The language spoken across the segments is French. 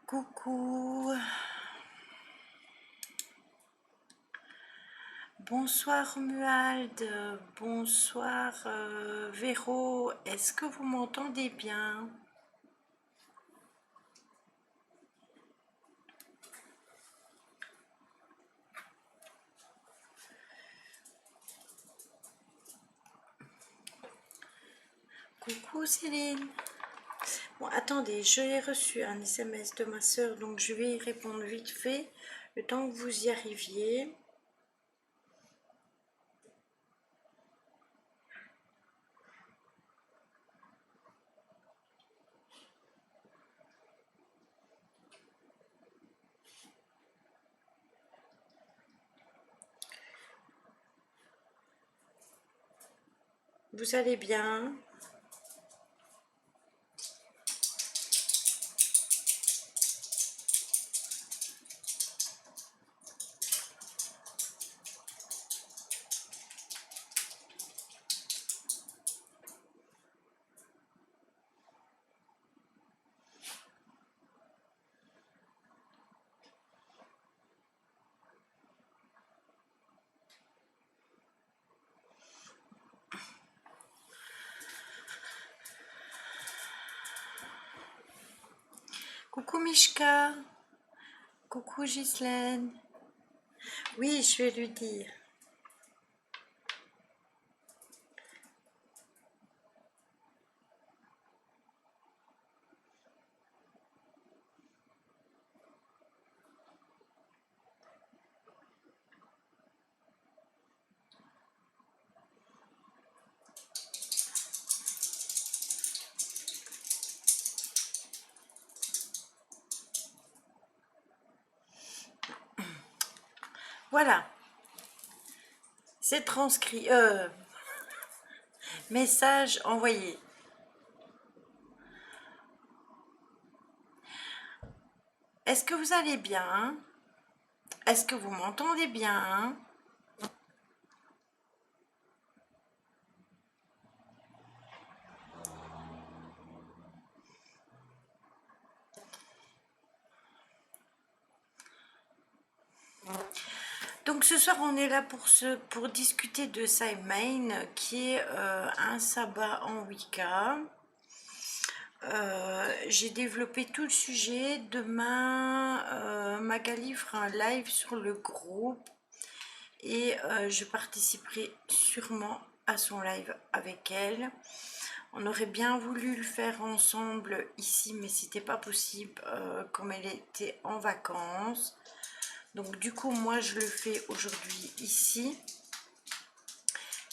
Coucou, bonsoir Muald, bonsoir Véro, est-ce que vous m'entendez bien? Coucou Céline. Bon, attendez, j'ai reçu un SMS de ma soeur, donc je vais y répondre vite fait, le temps que vous y arriviez. Vous allez bien? Coucou Mishka, coucou Ghislaine. Oui, je vais lui dire. Voilà, c'est transcrit. Message envoyé. Est-ce que vous allez bien? Est-ce que vous m'entendez bien? Donc ce soir on est là pour discuter de Samhain qui est un sabbat en Wicca. J'ai développé tout le sujet. Demain Magali fera un live sur le groupe et je participerai sûrement à son live avec elle. On aurait bien voulu le faire ensemble ici, mais c'était pas possible comme elle était en vacances. Donc du coup moi je le fais aujourd'hui ici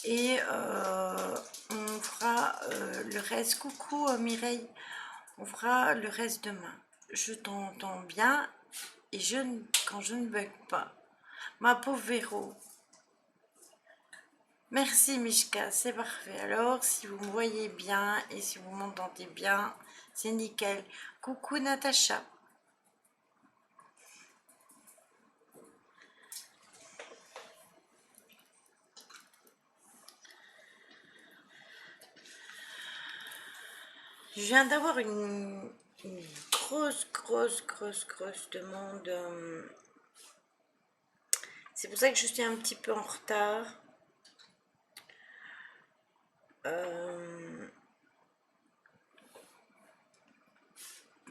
et on fera le reste. Coucou Mireille, on fera le reste demain. Je t'entends bien et quand je ne bug pas. Ma pauvre Véro. Merci Mishka, c'est parfait. Alors si vous me voyez bien et si vous m'entendez bien, c'est nickel. Coucou Natacha. Je viens d'avoir une grosse demande. C'est pour ça que je suis un petit peu en retard.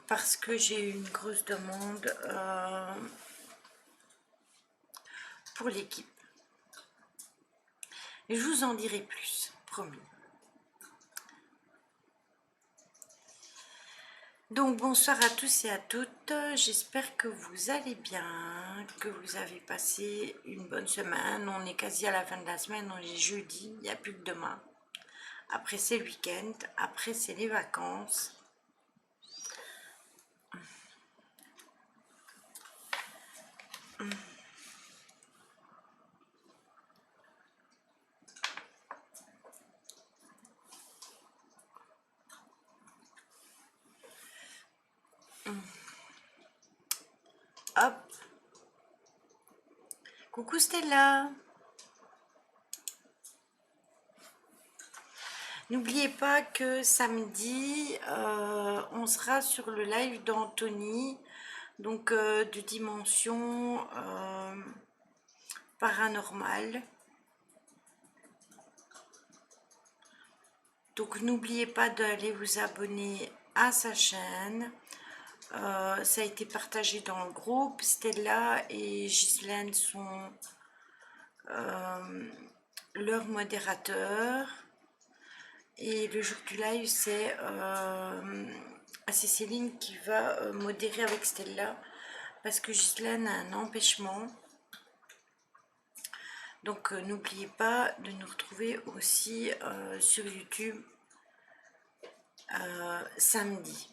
Parce que j'ai eu une grosse demande pour l'équipe. Et je vous en dirai plus, promis. Donc bonsoir à tous et à toutes, j'espère que vous allez bien, que vous avez passé une bonne semaine. On est quasi à la fin de la semaine, on est jeudi, il n'y a plus que demain. Après c'est le week-end, après c'est les vacances. Hop. Coucou Stella. N'oubliez pas que samedi, on sera sur le live d'Anthony, donc de dimension paranormale. Donc n'oubliez pas d'aller vous abonner à sa chaîne. Ça a été partagé dans le groupe. Stella et Ghislaine sont leurs modérateurs. Et le jour du live, c'est Céline qui va modérer avec Stella parce que Ghislaine a un empêchement. Donc n'oubliez pas de nous retrouver aussi sur YouTube samedi.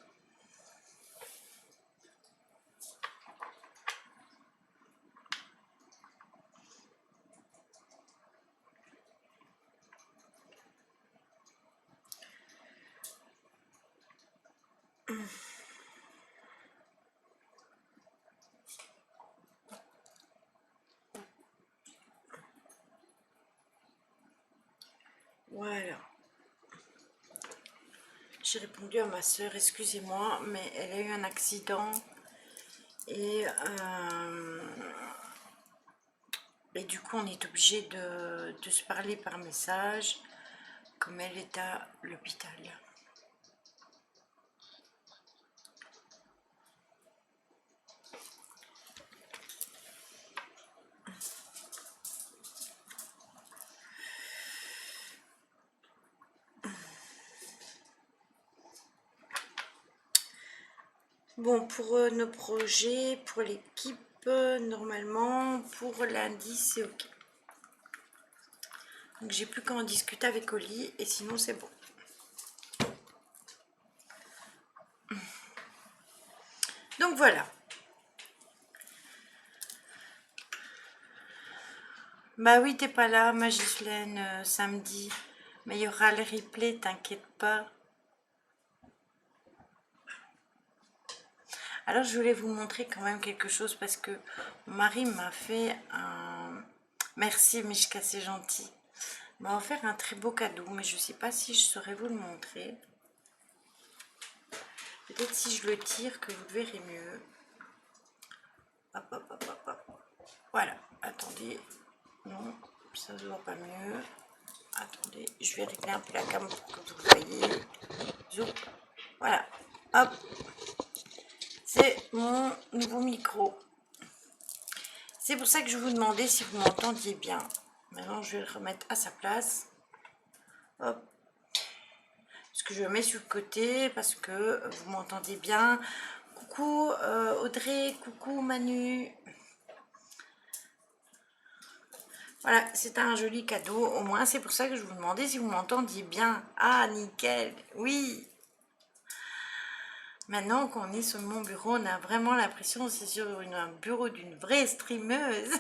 Voilà. J'ai répondu à ma soeur, excusez-moi, mais elle a eu un accident et du coup on est obligé de se parler par message comme elle est à l'hôpital. Bon, pour nos projets, pour l'équipe, normalement, pour lundi, c'est ok. Donc, j'ai plus qu'à en discuter avec Oli, et sinon, c'est bon. Donc, voilà. Bah oui, t'es pas là, ma Ghislaine, samedi. Mais il y aura le replay, t'inquiète pas. Alors, je voulais vous montrer quand même quelque chose parce que mon mari m'a fait un... Merci, Mishka, c'est gentil. Il m'a offert un très beau cadeau, mais je sais pas si je saurais vous le montrer. Peut-être si je le tire que vous le verrez mieux. Hop, hop, hop, hop, hop. Voilà. attendez, non, ça se voit pas mieux. Attendez, je vais régler un peu la cam pour que vous voyez. Zoom, voilà, hop, c'est mon nouveau micro. C'est pour ça que je vous demandais si vous m'entendiez bien. Maintenant, je vais le remettre à sa place. Hop. Parce que je le mets sur le côté, parce que vous m'entendez bien. Coucou Audrey, coucou Manu. Voilà, c'est un joli cadeau. Au moins, c'est pour ça que je vous demandais si vous m'entendiez bien. Ah, nickel, oui. Maintenant qu'on est sur mon bureau, on a vraiment l'impression que c'est sur un bureau d'une vraie streameuse.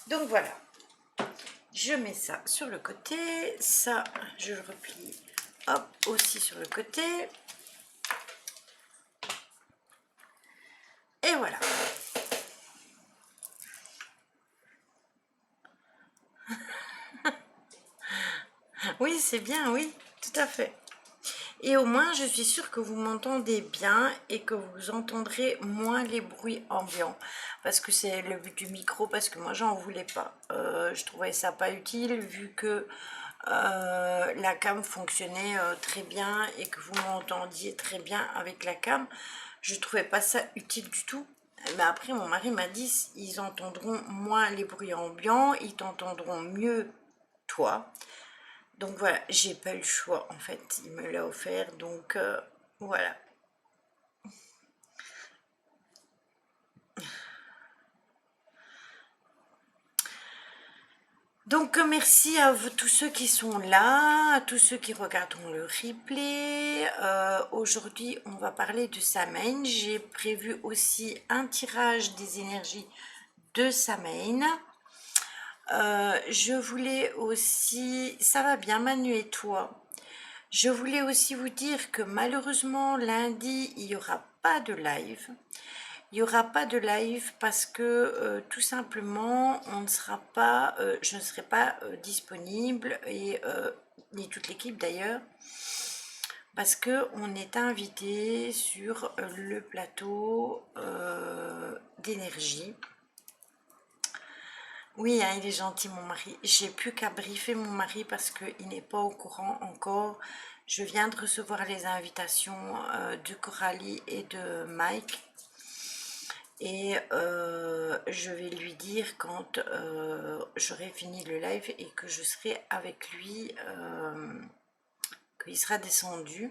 Donc voilà, je mets ça sur le côté, ça je le replie, hop, aussi sur le côté. Et voilà. Oui, c'est bien, oui, tout à fait. Et au moins, je suis sûre que vous m'entendez bien et que vous entendrez moins les bruits ambiants. Parce que c'est le but du micro, parce que moi, j'en voulais pas. Je trouvais ça pas utile vu que la cam fonctionnait très bien et que vous m'entendiez très bien avec la cam. Je trouvais pas ça utile du tout. Mais après, mon mari m'a dit, ils entendront moins les bruits ambiants, ils t'entendront mieux toi. Donc voilà, j'ai pas eu le choix en fait, il me l'a offert, donc voilà. Donc merci à vous tous ceux qui sont là, à tous ceux qui regarderont le replay. Aujourd'hui, on va parler de Samhain. J'ai prévu aussi un tirage des énergies de Samhain. Je voulais aussi, ça va bien Manu et toi? Je voulais aussi vous dire que malheureusement lundi il n'y aura pas de live. Il n'y aura pas de live parce que tout simplement on ne sera pas, je ne serai pas disponible et ni toute l'équipe d'ailleurs parce que on est invité sur le plateau d'énergie. Oui, hein, il est gentil mon mari. J'ai plus qu'à briefer mon mari parce qu'il n'est pas au courant encore. Je viens de recevoir les invitations de Coralie et de Mike. Et je vais lui dire quand j'aurai fini le live et que je serai avec lui, qu'il sera descendu.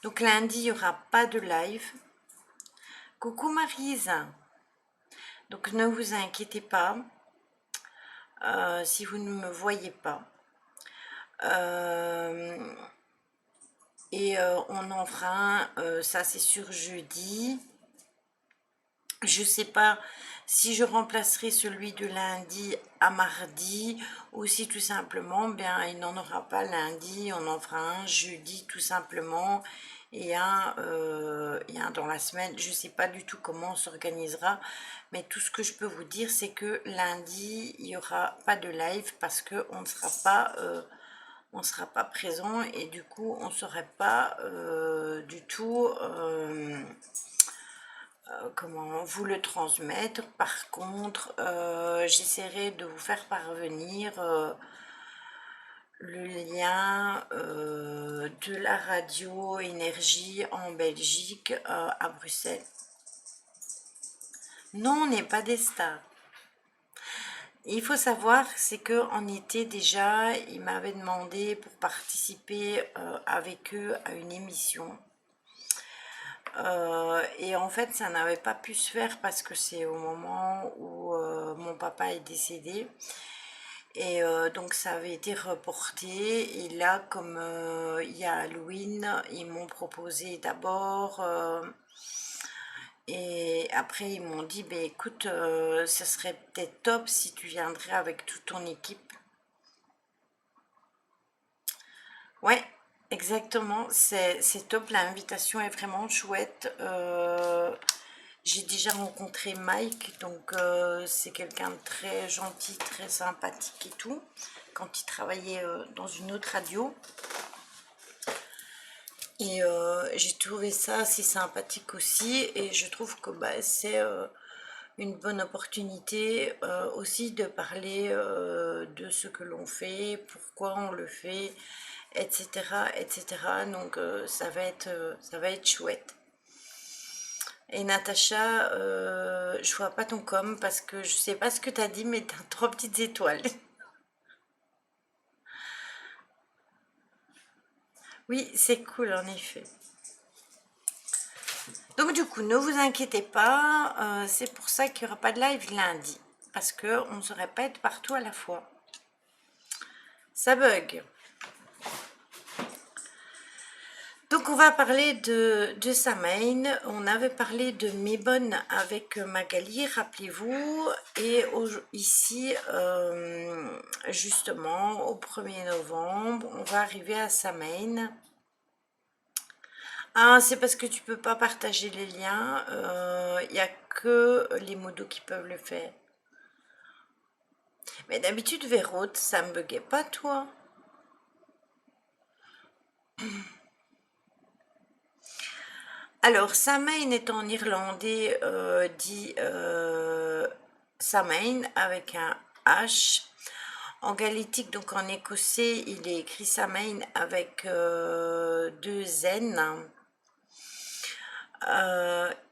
Donc lundi, il n'y aura pas de live. Coucou Maryse. Donc ne vous inquiétez pas si vous ne me voyez pas. Et on en fera un, ça c'est sur jeudi. Je sais pas si je remplacerai celui de lundi à mardi ou si tout simplement, bien, il n'en aura pas lundi, on en fera un jeudi tout simplement et un dans la semaine. Je sais pas du tout comment on s'organisera, mais tout ce que je peux vous dire, c'est que lundi, il n'y aura pas de live parce que on ne sera pas présent et du coup, on ne saurait pas du tout comment vous le transmettre. Par contre, j'essaierai de vous faire parvenir le lien de la radio énergie en Belgique à Bruxelles. Non, on n'est pas des stars. Il faut savoir, c'est que en été déjà, ils m'avaient demandé pour participer avec eux à une émission. Et en fait, ça n'avait pas pu se faire parce que c'est au moment où mon papa est décédé. Et donc, ça avait été reporté. Et là, comme il y a Halloween, ils m'ont proposé d'abord. Et après, ils m'ont dit, ben écoute, ça serait peut-être top si tu viendrais avec toute ton équipe. Ouais, exactement. C'est top. L'invitation est vraiment chouette. J'ai déjà rencontré Mike, donc c'est quelqu'un de très gentil, très sympathique et tout, quand il travaillait dans une autre radio. Et j'ai trouvé ça assez sympathique aussi, et je trouve que bah, c'est une bonne opportunité aussi de parler de ce que l'on fait, pourquoi on le fait, etc. etc. Donc ça va être chouette. Et Natacha, je vois pas ton com parce que je sais pas ce que t'as dit, mais t'as trois petites étoiles. Oui, c'est cool en effet. Donc du coup, ne vous inquiétez pas, c'est pour ça qu'il n'y aura pas de live lundi. Parce qu'on ne saurait pas être partout à la fois. Ça bug. Donc on va parler de Samain. On avait parlé de Mebon avec Magali, rappelez-vous. Et ici, justement, au 1er novembre, on va arriver à Samain. Ah, c'est parce que tu peux pas partager les liens. Il n'y a que les modos qui peuvent le faire. Mais d'habitude, Véro, ça me buguait pas, toi. Alors, Samain est en irlandais, dit Samain avec un H. En gaélique, donc en écossais, il est écrit Samain avec deux N.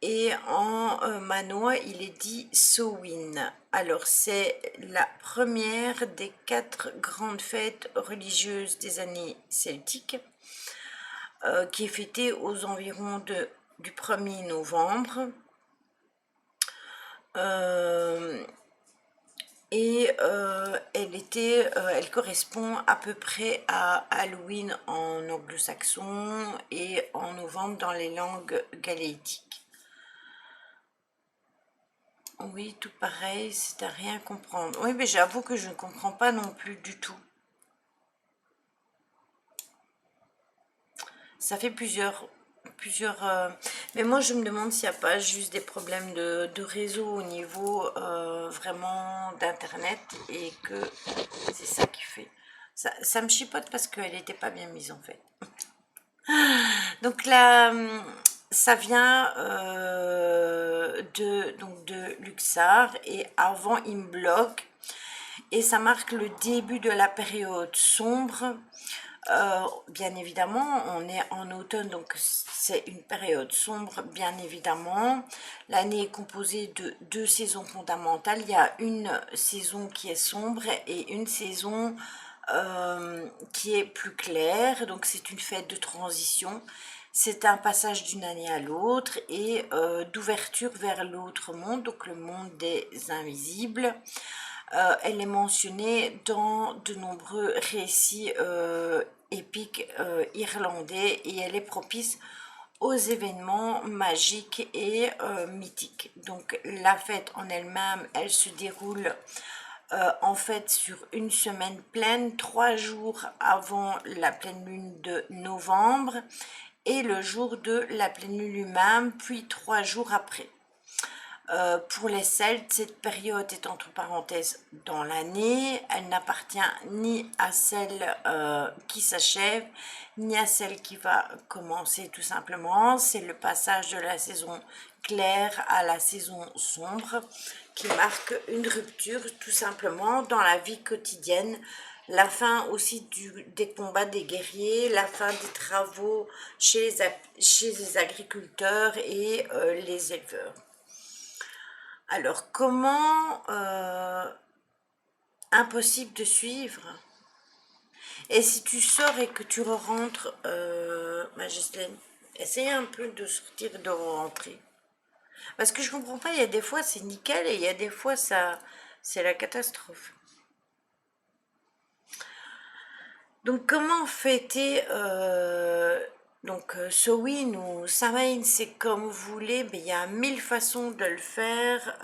Et en manois, il est dit Samhain. Alors, c'est la première des 4 grandes fêtes religieuses des années celtiques, qui est fêtée aux environs du 1er novembre. Et elle correspond à peu près à Halloween en anglo-saxon et en novembre dans les langues galétiques. Oui, tout pareil, c'est à rien comprendre. Oui, mais j'avoue que je ne comprends pas non plus du tout. Ça fait mais moi, je me demande s'il n'y a pas juste des problèmes de réseau au niveau vraiment d'Internet et que c'est ça qui fait. Ça me chipote parce qu'elle n'était pas bien mise en fait. Donc là, ça vient de Luxar et avant il me bloque et ça marque le début de la période sombre. Bien évidemment, on est en automne, donc c'est une période sombre, bien évidemment. L'année est composée de 2 saisons fondamentales. Il y a une saison qui est sombre et une saison qui est plus claire. Donc c'est une fête de transition. C'est un passage d'une année à l'autre et d'ouverture vers l'autre monde, donc le monde des invisibles. Elle est mentionnée dans de nombreux récits épiques irlandais et elle est propice aux événements magiques et mythiques. Donc la fête en elle-même, elle se déroule en fait sur une semaine pleine, 3 jours avant la pleine lune de novembre et le jour de la pleine lune lui-même, puis 3 jours après. Pour les Celtes, cette période est entre parenthèses dans l'année. Elle n'appartient ni à celle qui s'achève, ni à celle qui va commencer tout simplement. C'est le passage de la saison claire à la saison sombre qui marque une rupture tout simplement dans la vie quotidienne. La fin aussi des combats des guerriers, la fin des travaux chez les agriculteurs et les éleveurs. Alors, comment impossible de suivre? Et si tu sors et que tu rentres, Magistène, essaye un peu de sortir et de rentrer. Parce que je comprends pas, il y a des fois c'est nickel et il y a des fois c'est la catastrophe. Donc, comment fêter Donc, Samhain ou Samhain, c'est comme vous voulez, mais il y a 1000 façons de le faire.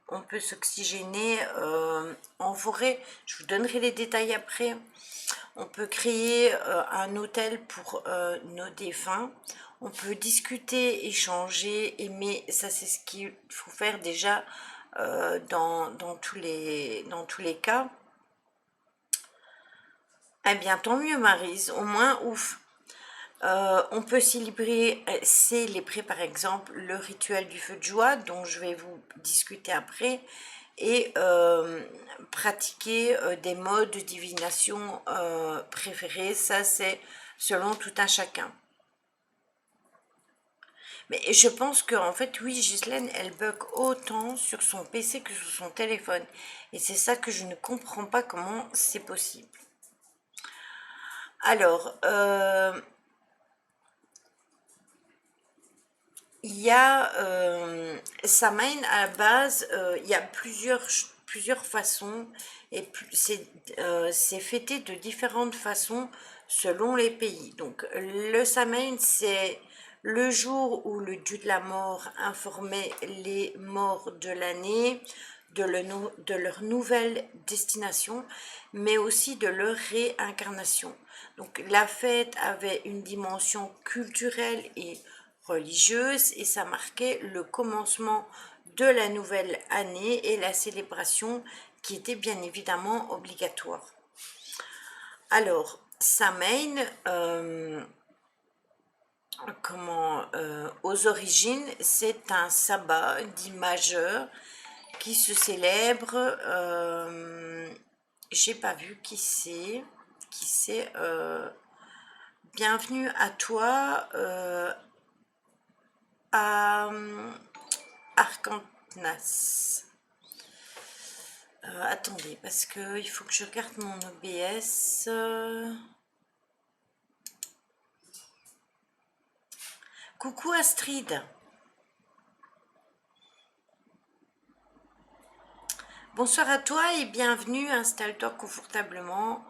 On peut s'oxygéner en forêt. Je vous donnerai les détails après. On peut créer un hôtel pour nos défunts. On peut discuter, échanger, aimer. Ça, c'est ce qu'il faut faire déjà dans tous les cas. Eh bien, tant mieux, Maryse. Au moins, ouf. On peut célébrer par exemple le rituel du feu de joie dont je vais vous discuter après et pratiquer des modes de divination préférés, ça c'est selon tout un chacun. Mais je pense que en fait oui, Ghislaine elle bug autant sur son PC que sur son téléphone et c'est ça que je ne comprends pas comment c'est possible. Alors, il y a Samhain à la base, il y a plusieurs façons et c'est fêté de différentes façons selon les pays. Donc le Samhain, c'est le jour où le dieu de la mort informait les morts de l'année de leur nouvelle destination, mais aussi de leur réincarnation. Donc la fête avait une dimension culturelle et religieuse et ça marquait le commencement de la nouvelle année et la célébration qui était bien évidemment obligatoire. Alors, Samhain, aux origines, c'est un sabbat dit majeur qui se célèbre. J'ai pas vu qui c'est. Qui c'est. Bienvenue à toi. À Arkansas. Attendez, parce que il faut que je regarde mon OBS. Coucou Astrid. Bonsoir à toi et bienvenue. Installe-toi confortablement.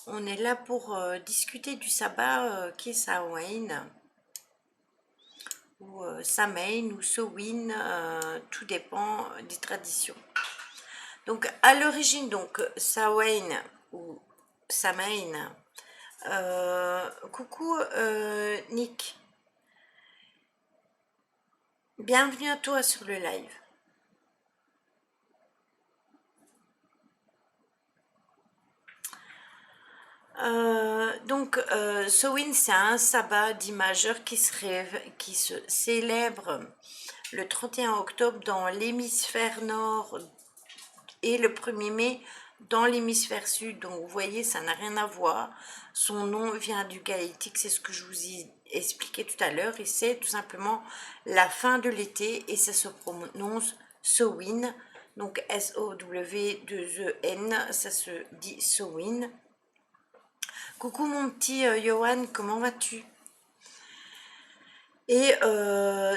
On est là pour discuter du sabbat qui est Samhain ou Samhain ou Samhain, tout dépend des traditions. Donc à l'origine, donc Samhain ou Samhain. Coucou Nick, bienvenue à toi sur le live. Samhain, c'est un sabbat dit majeur qui se célèbre le 31 octobre dans l'hémisphère nord et le 1er mai dans l'hémisphère sud. Donc vous voyez, ça n'a rien à voir. Son nom vient du gaélique, c'est ce que je vous ai expliqué tout à l'heure, et c'est tout simplement la fin de l'été et ça se prononce Samhain, donc S-O-W-2-E-N, ça se dit Samhain. Coucou mon petit Johan, comment vas-tu? Et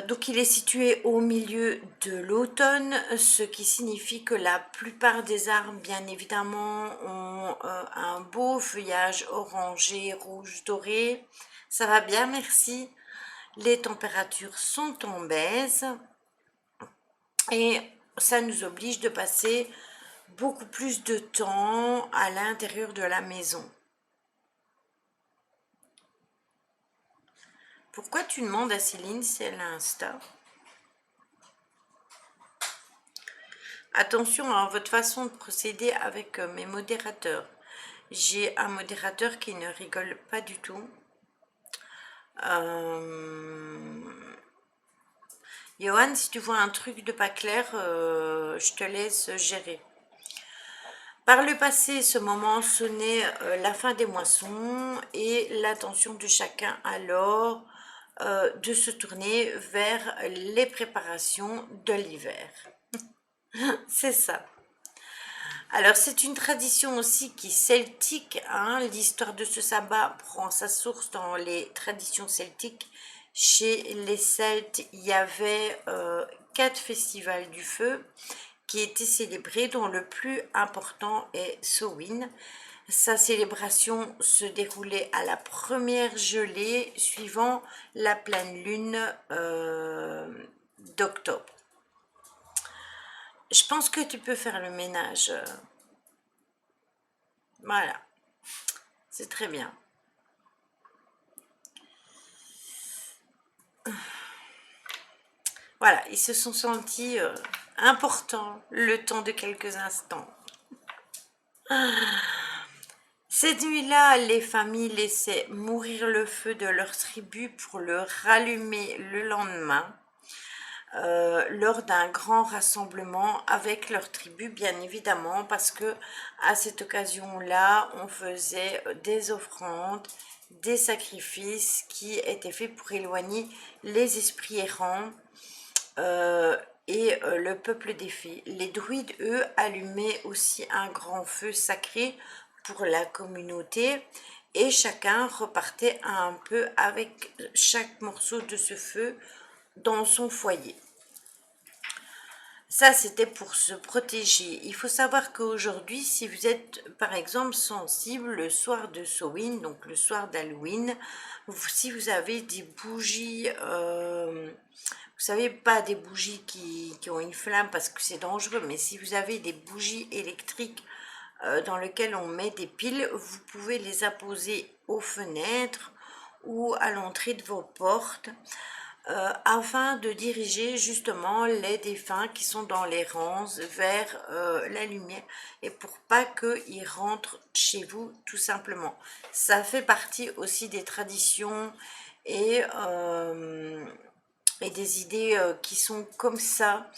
donc il est situé au milieu de l'automne, ce qui signifie que la plupart des arbres, bien évidemment, ont un beau feuillage orangé, rouge, doré. Ça va bien, merci. Les températures sont en baisse et ça nous oblige de passer beaucoup plus de temps à l'intérieur de la maison. Pourquoi tu demandes à Céline si elle a Insta? Attention à votre façon de procéder avec mes modérateurs. J'ai un modérateur qui ne rigole pas du tout. Johan, si tu vois un truc de pas clair, je te laisse gérer. Par le passé, ce moment sonnait la fin des moissons et l'attention de chacun alors de se tourner vers les préparations de l'hiver. C'est ça. Alors c'est une tradition aussi qui est celtique, hein. L'histoire de ce sabbat prend sa source dans les traditions celtiques. Chez les Celtes, il y avait 4 festivals du feu qui étaient célébrés, dont le plus important est Samhain. Sa célébration se déroulait à la première gelée suivant la pleine lune d'octobre. Je pense que tu peux faire le ménage. Voilà, c'est très bien. Voilà, ils se sont sentis importants le temps de quelques instants. Cette nuit-là, les familles laissaient mourir le feu de leur tribu pour le rallumer le lendemain, lors d'un grand rassemblement avec leur tribu, bien évidemment, parce que à cette occasion-là, on faisait des offrandes, des sacrifices qui étaient faits pour éloigner les esprits errants le peuple des fées. Les druides, eux, allumaient aussi un grand feu sacré pour la communauté et chacun repartait un peu avec chaque morceau de ce feu dans son foyer. Ça, c'était pour se protéger. Il faut savoir qu'aujourd'hui, si vous êtes, par exemple, sensible le soir de Samhain, donc le soir d'Halloween, si vous avez des bougies, vous savez, pas des bougies qui ont une flamme parce que c'est dangereux, mais si vous avez des bougies électriques dans lesquelles on met des piles, vous pouvez les apposer aux fenêtres ou à l'entrée de vos portes. Afin de diriger justement les défunts qui sont dans les rangs vers la lumière et pour pas qu'ils rentrent chez vous tout simplement. Ça fait partie aussi des traditions et, et des idées qui sont comme ça.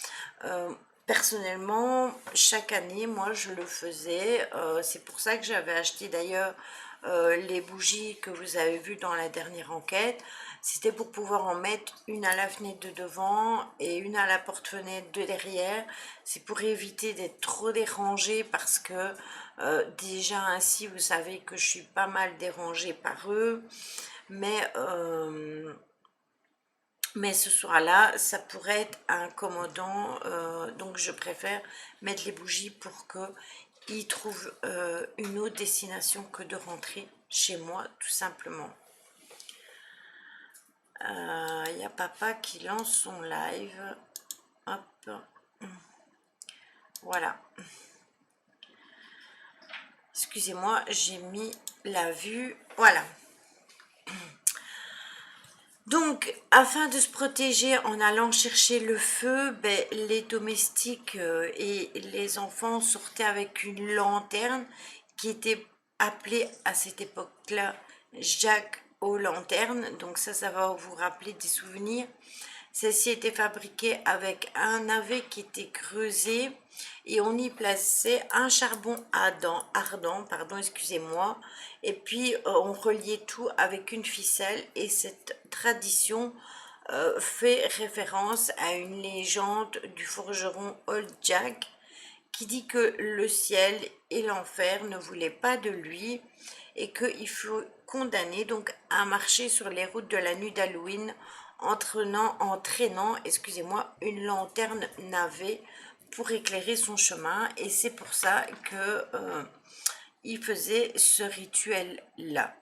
Personnellement, chaque année, moi je le faisais. C'est pour ça que j'avais acheté d'ailleurs les bougies que vous avez vues dans la dernière enquête. C'était pour pouvoir en mettre une à la fenêtre de devant et une à la porte-fenêtre de derrière. C'est pour éviter d'être trop dérangée parce que déjà ainsi, vous savez que je suis pas mal dérangée par eux. Mais ce soir-là, ça pourrait être incommodant, donc je préfère mettre les bougies pour qu'ils trouvent une autre destination que de rentrer chez moi, tout simplement. Il y a papa qui lance son live. Hop. Voilà. Excusez-moi, j'ai mis la vue. Voilà. Donc, afin de se protéger en allant chercher le feu, ben, les domestiques et les enfants sortaient avec une lanterne qui était appelée à cette époque-là Jacques aux lanternes. Donc ça va vous rappeler des souvenirs. Celle-ci était fabriquée avec un navet qui était creusé et on y plaçait un charbon ardent, pardon, excusez-moi, et puis on reliait tout avec une ficelle et cette tradition fait référence à une légende du forgeron Old Jack qui dit que le ciel et l'enfer ne voulaient pas de lui et qu'il faut condamner donc à marcher sur les routes de la nuit d'Halloween entraînant excusez-moi, une lanterne navet pour éclairer son chemin et c'est pour ça que il faisait ce rituel-là.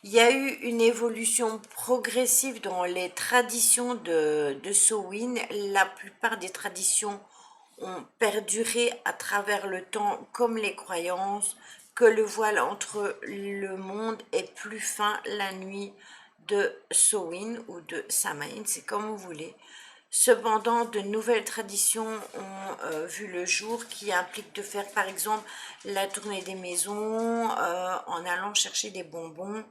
Il y a eu une évolution progressive dans les traditions de Samhain. La plupart des traditions ont perduré à travers le temps, comme les croyances que le voile entre le monde est plus fin la nuit de Samhain ou de Samhain, c'est comme vous voulez. Cependant, de nouvelles traditions ont vu le jour qui impliquent de faire par exemple la tournée des maisons en allant chercher des bonbons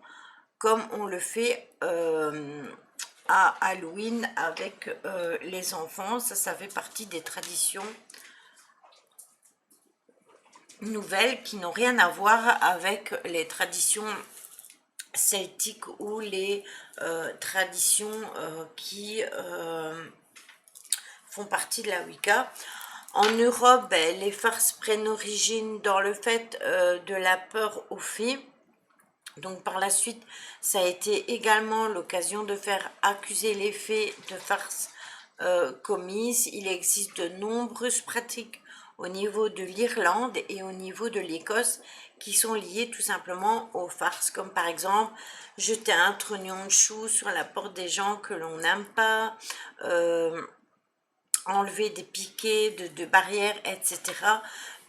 comme on le fait à Halloween avec les enfants. Ça fait partie des traditions nouvelles qui n'ont rien à voir avec les traditions celtiques ou les traditions qui font partie de la Wicca. En Europe, les farces prennent origine dans le fait de la peur aux fées. Donc par la suite, ça a été également l'occasion de faire accuser les fées de farces commises. Il existe de nombreuses pratiques au niveau de l'Irlande et au niveau de l'Écosse, qui sont liés tout simplement aux farces, comme par exemple jeter un trognon de chou sur la porte des gens que l'on n'aime pas, enlever des piquets de barrières, etc.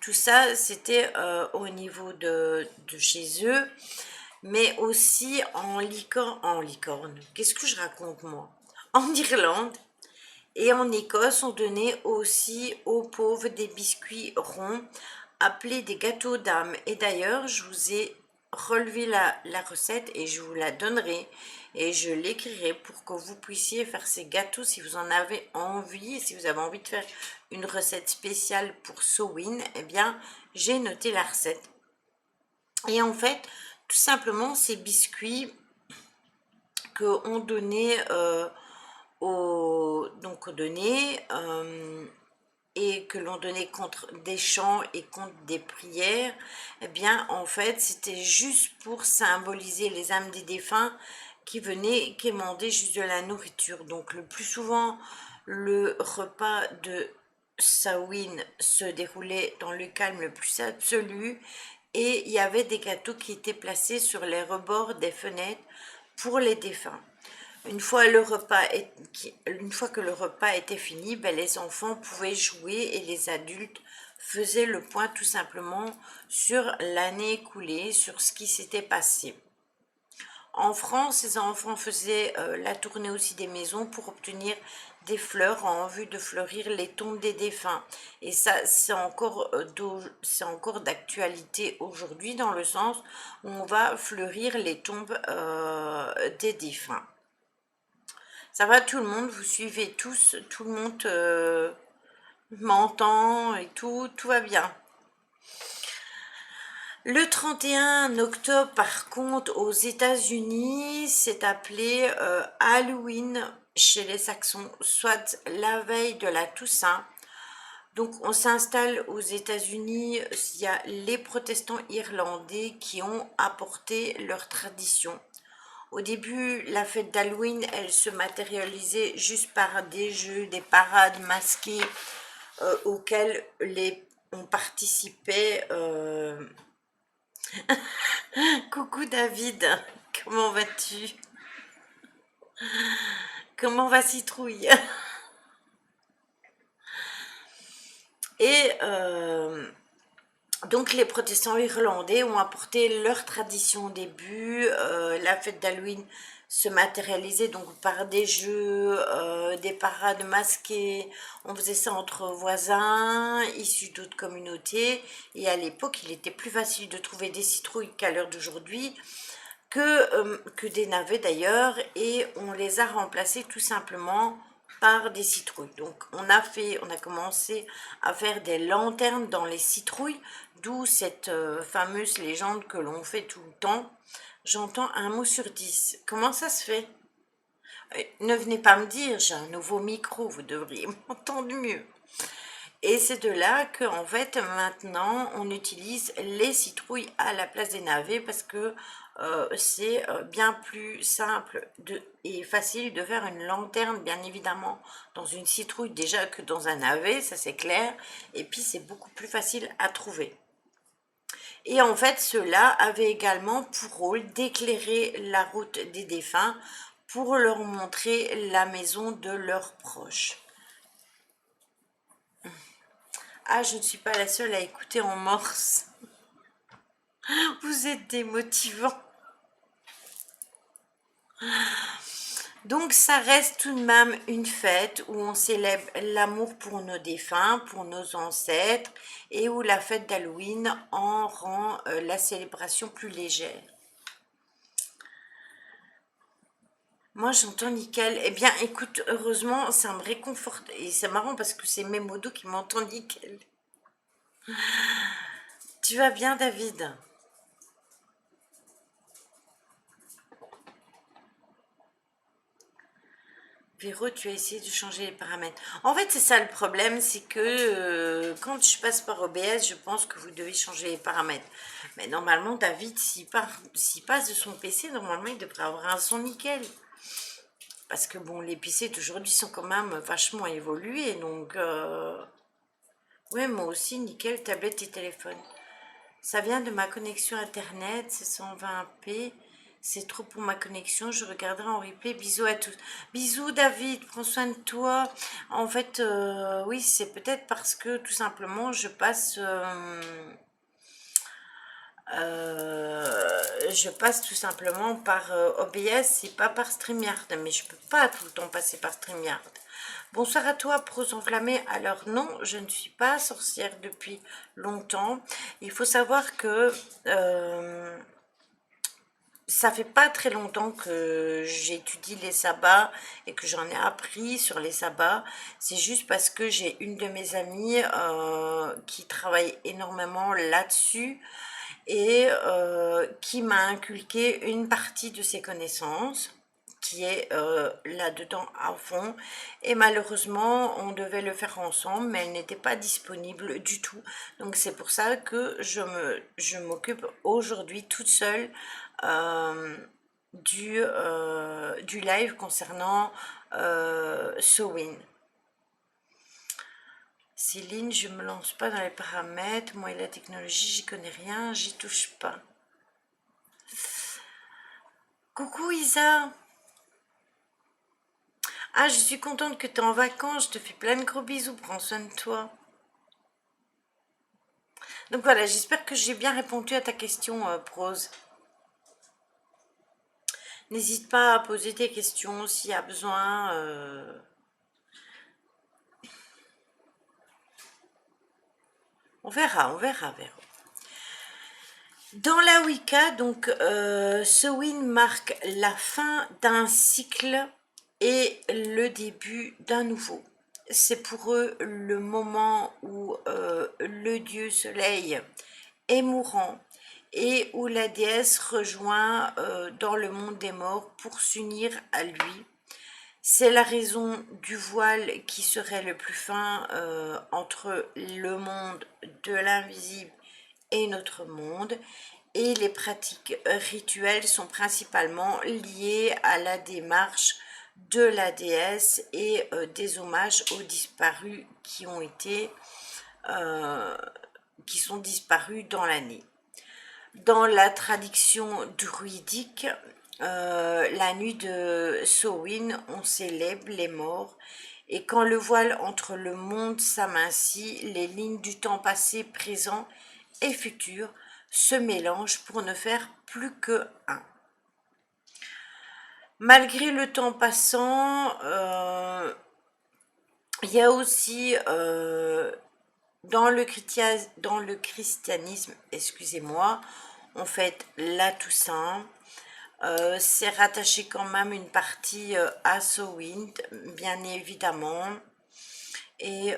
Tout ça, c'était au niveau de chez eux, mais aussi en licorne. Qu'est-ce que je raconte moi? En Irlande et en Écosse, on donnait aussi aux pauvres des biscuits ronds appelés des gâteaux d'âme. Et d'ailleurs, je vous ai relevé la recette et je vous la donnerai et je l'écrirai pour que vous puissiez faire ces gâteaux si vous en avez envie. Et si vous avez envie de faire une recette spéciale pour Samhain, eh bien, j'ai noté la recette. Et en fait, tout simplement, ces biscuits qu'on donnait aux donnés et que l'on donnait contre des chants et contre des prières, eh bien en fait c'était juste pour symboliser les âmes des défunts qui venaient quémander juste de la nourriture. Donc le plus souvent le repas de Samhain se déroulait dans le calme le plus absolu et il y avait des gâteaux qui étaient placés sur les rebords des fenêtres pour les défunts. Une fois que le repas était fini, ben, les enfants pouvaient jouer et les adultes faisaient le point tout simplement sur l'année écoulée, sur ce qui s'était passé. En France, les enfants faisaient la tournée aussi des maisons pour obtenir des fleurs en vue de fleurir les tombes des défunts. Et ça, c'est encore d'actualité aujourd'hui dans le sens où on va fleurir les tombes des défunts. Ça va tout le monde, vous suivez tous, tout le monde m'entend et tout va bien. Le 31 octobre, par contre, aux États-Unis, c'est appelé Halloween chez les Saxons, soit la veille de la Toussaint. Donc on s'installe aux États-Unis, il y a les protestants irlandais qui ont apporté leur tradition. Au début, la fête d'Halloween, elle se matérialisait juste par des jeux, des parades masquées auxquelles on participait. Coucou David, comment vas-tu? Comment va Citrouille? Et donc les protestants irlandais ont apporté leur tradition au début. La fête d'Halloween se matérialisait donc par des jeux, des parades masquées. On faisait ça entre voisins, issus d'autres communautés. Et à l'époque, il était plus facile de trouver des citrouilles qu'à l'heure d'aujourd'hui, que des navets d'ailleurs. Et on les a remplacés tout simplement par des citrouilles. Donc on a commencé à faire des lanternes dans les citrouilles, d'où cette fameuse légende que l'on fait tout le temps. J'entends un mot sur 10. Comment ça se fait? Ne venez pas me dire, j'ai un nouveau micro, vous devriez m'entendre mieux. Et c'est de là que en fait maintenant on utilise les citrouilles à la place des navets parce que c'est bien plus simple et facile de faire une lanterne bien évidemment dans une citrouille déjà que dans un navet, ça c'est clair, et puis c'est beaucoup plus facile à trouver. Et en fait cela avait également pour rôle d'éclairer la route des défunts pour leur montrer la maison de leurs proches. Ah, je ne suis pas la seule à écouter en morse. Vous êtes démotivant. Donc ça reste tout de même une fête où on célèbre l'amour pour nos défunts, pour nos ancêtres, et où la fête d'Halloween en rend la célébration plus légère. Moi j'entends nickel. Eh bien écoute, heureusement ça me réconforte. Et c'est marrant parce que c'est Memodo qui m'entend nickel. Tu vas bien David? Véro, tu as essayé de changer les paramètres. En fait, c'est ça le problème, c'est que quand je passe par OBS, je pense que vous devez changer les paramètres. Mais normalement, David, s'il passe de son PC, normalement, il devrait avoir un son nickel. Parce que bon, les PC d'aujourd'hui sont quand même vachement évolués, donc Ouais, moi aussi, nickel, tablette et téléphone. Ça vient de ma connexion internet, c'est 120p. C'est trop pour ma connexion, je regarderai en replay. Bisous à tous. Bisous David, prends soin de toi. En fait, oui, c'est peut-être parce que tout simplement je passe tout simplement par OBS et pas par StreamYard. Mais je peux pas tout le temps passer par StreamYard. Bonsoir à toi, Pros Enflammé. Alors non, je ne suis pas sorcière depuis longtemps. Il faut savoir que ça fait pas très longtemps que j'étudie les sabbats et que j'en ai appris sur les sabbats. C'est juste parce que j'ai une de mes amies qui travaille énormément là-dessus et qui m'a inculqué une partie de ses connaissances qui est là-dedans à fond. Et malheureusement, on devait le faire ensemble, mais elle n'était pas disponible du tout. Donc c'est pour ça que je m'occupe aujourd'hui toute seule euh, du live concernant Sowin. Céline, je me lance pas dans les paramètres. Moi et la technologie, j'y connais rien, j'y touche pas. Coucou Isa. Ah, je suis contente que tu es en vacances. Je te fais plein de gros bisous. Prends soin de toi. Donc voilà, j'espère que j'ai bien répondu à ta question, Prose. N'hésite pas à poser tes questions s'il y a besoin. On verra, on verra, verra. Dans la Wicca, donc, Samhain marque la fin d'un cycle et le début d'un nouveau. C'est pour eux le moment où le dieu soleil est mourant et où la déesse rejoint dans le monde des morts pour s'unir à lui. C'est la raison du voile qui serait le plus fin entre le monde de l'invisible et notre monde. Et les pratiques rituelles sont principalement liées à la démarche de la déesse et des hommages aux disparus qui sont disparus dans l'année. Dans la tradition druidique, la nuit de Samhain, on célèbre les morts et quand le voile entre le monde s'amincit, les lignes du temps passé, présent et futur se mélangent pour ne faire plus que un. Malgré le temps passant, il y a aussi dans le christianisme, excusez-moi, on fête la Toussaint. C'est rattaché quand même une partie à Samhain, bien évidemment. Et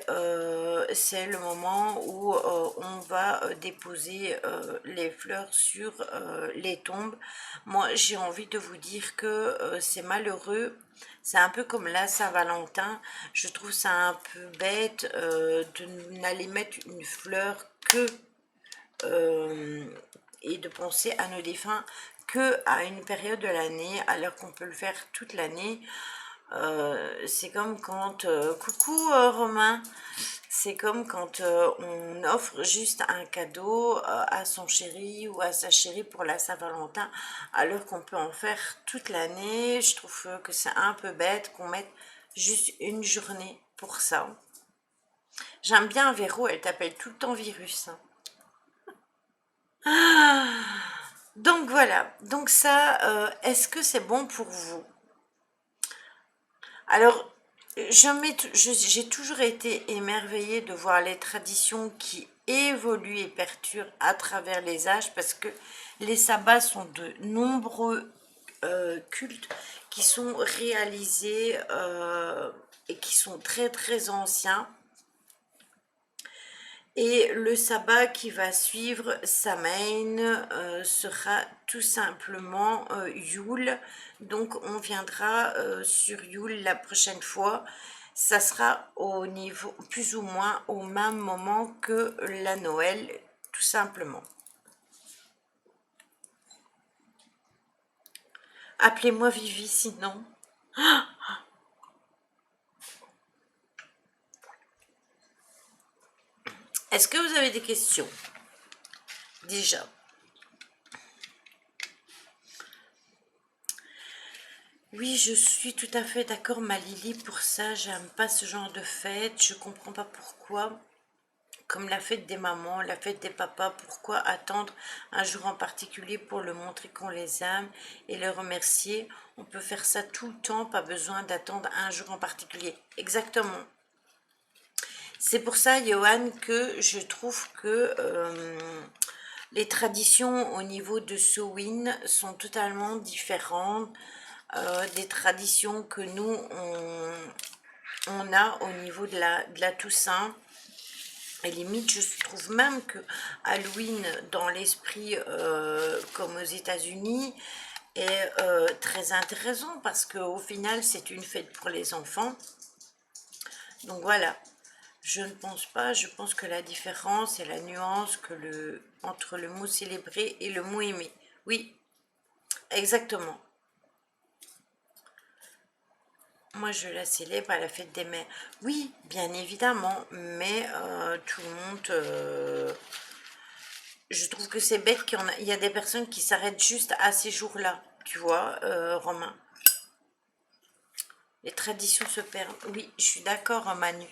c'est le moment où on va déposer les fleurs sur les tombes. Moi, j'ai envie de vous dire que c'est malheureux. C'est un peu comme la Saint-Valentin. Je trouve ça un peu bête de n'aller mettre une fleur que et de penser à nos défunts que à une période de l'année, alors qu'on peut le faire toute l'année. C'est comme quand, coucou Romain, c'est comme quand on offre juste un cadeau à son chéri ou à sa chérie pour la Saint-Valentin, alors qu'on peut en faire toute l'année. Je trouve que c'est un peu bête qu'on mette juste une journée pour ça. J'aime bien Véro, elle t'appelle tout le temps Virus. Donc voilà, donc ça, est-ce que c'est bon pour vous? Alors, j'ai toujours été émerveillée de voir les traditions qui évoluent et perturbent à travers les âges parce que les sabbats sont de nombreux cultes qui sont réalisés et qui sont très très anciens. Et le sabbat qui va suivre Samhain sera tout simplement Yule. Donc on viendra sur Yule la prochaine fois. Ça sera au niveau plus ou moins au même moment que la Noël, tout simplement. Appelez-moi Vivi sinon. Est-ce que vous avez des questions? Déjà. Oui, je suis tout à fait d'accord, ma Lily, pour ça. J'aime pas ce genre de fête. Je comprends pas pourquoi. Comme la fête des mamans, la fête des papas, pourquoi attendre un jour en particulier pour le montrer qu'on les aime et les remercier? On peut faire ça tout le temps, pas besoin d'attendre un jour en particulier. Exactement. C'est pour ça, Johan, que je trouve que les traditions au niveau de Samhain sont totalement différentes des traditions que nous, on a au niveau de la Toussaint. Et limite, je trouve même que Halloween, dans l'esprit comme aux États-Unis, est très intéressant parce qu'au final, c'est une fête pour les enfants. Donc voilà, je ne pense pas, je pense que la différence et la nuance entre le mot célébrer et le mot aimer. Oui, exactement. Moi, je la célèbre à la fête des mères. Oui, bien évidemment, mais tout le monde... je trouve que c'est bête il y a des personnes qui s'arrêtent juste à ces jours-là, tu vois, Romain. Les traditions se perdent. Oui, je suis d'accord, hein, Manu.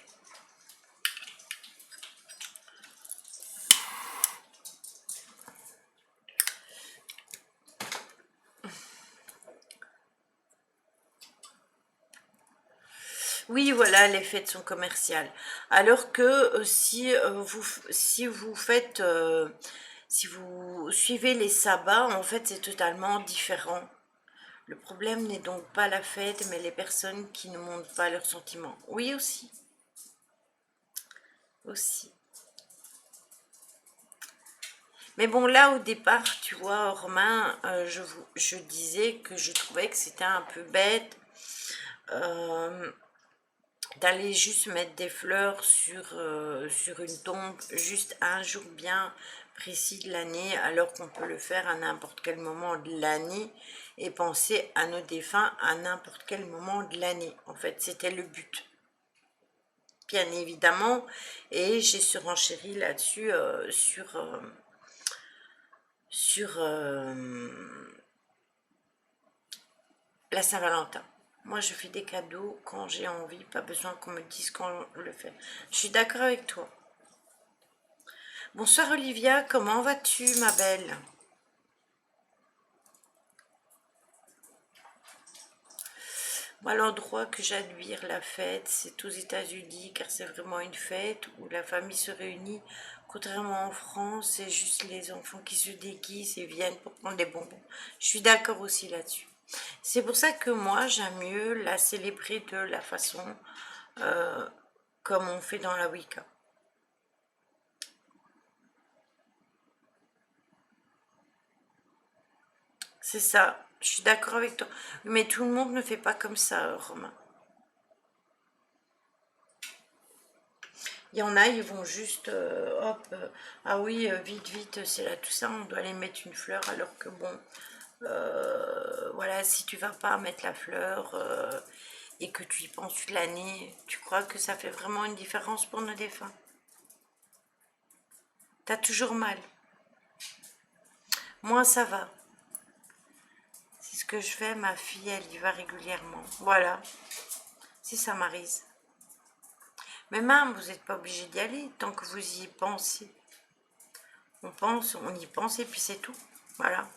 Oui, voilà, les fêtes sont commerciales. Alors que si vous faites, si vous suivez les sabbats, en fait, c'est totalement différent. Le problème n'est donc pas la fête, mais les personnes qui ne montrent pas leurs sentiments. Oui, aussi. Aussi. Mais bon, là, au départ, tu vois, Romain, je disais que je trouvais que c'était un peu bête euh, d'aller juste mettre des fleurs sur une tombe juste un jour bien précis de l'année, alors qu'on peut le faire à n'importe quel moment de l'année et penser à nos défunts à n'importe quel moment de l'année. En fait, c'était le but, bien évidemment, et j'ai surenchéri là-dessus sur la Saint-Valentin. Moi, je fais des cadeaux quand j'ai envie, pas besoin qu'on me dise quand on le fait. Je suis d'accord avec toi. Bonsoir Olivia, comment vas-tu ma belle? Moi, l'endroit que j'admire la fête, c'est aux États-Unis, car c'est vraiment une fête où la famille se réunit. Contrairement en France, c'est juste les enfants qui se déguisent et viennent pour prendre des bonbons. Je suis d'accord aussi là-dessus. C'est pour ça que moi, j'aime mieux la célébrer de la façon euh, comme on fait dans la Wicca. C'est ça, je suis d'accord avec toi. Mais tout le monde ne fait pas comme ça, Romain. Il y en a, ils vont juste, hop, ah oui, vite, vite, c'est là tout ça, on doit aller mettre une fleur, alors que bon, voilà, si tu vas pas mettre la fleur et que tu y penses toute l'année, tu crois que ça fait vraiment une différence pour nos défunts? T'as toujours mal. Moi, ça va. C'est ce que je fais, ma fille, elle y va régulièrement. Voilà, c'est ça, Maryse. Mais même, vous n'êtes pas obligé d'y aller tant que vous y pensez. On pense, on y pense et puis c'est tout. Voilà.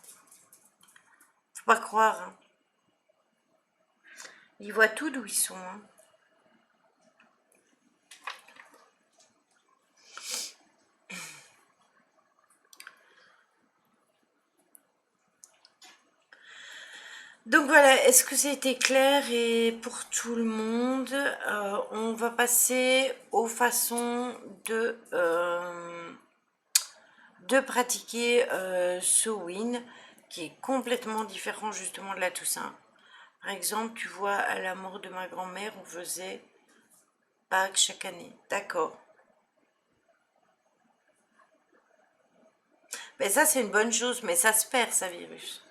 Faut pas croire, hein. Ils voient tout d'où ils sont, hein. Donc voilà, est-ce que c'était clair et pour tout le monde? On va passer aux façons de pratiquer ce win qui est complètement différent justement de la Toussaint. Par exemple, tu vois, à la mort de ma grand-mère, on faisait Pâques chaque année. D'accord. Mais ça, c'est une bonne chose, mais ça se perd, ça, virus.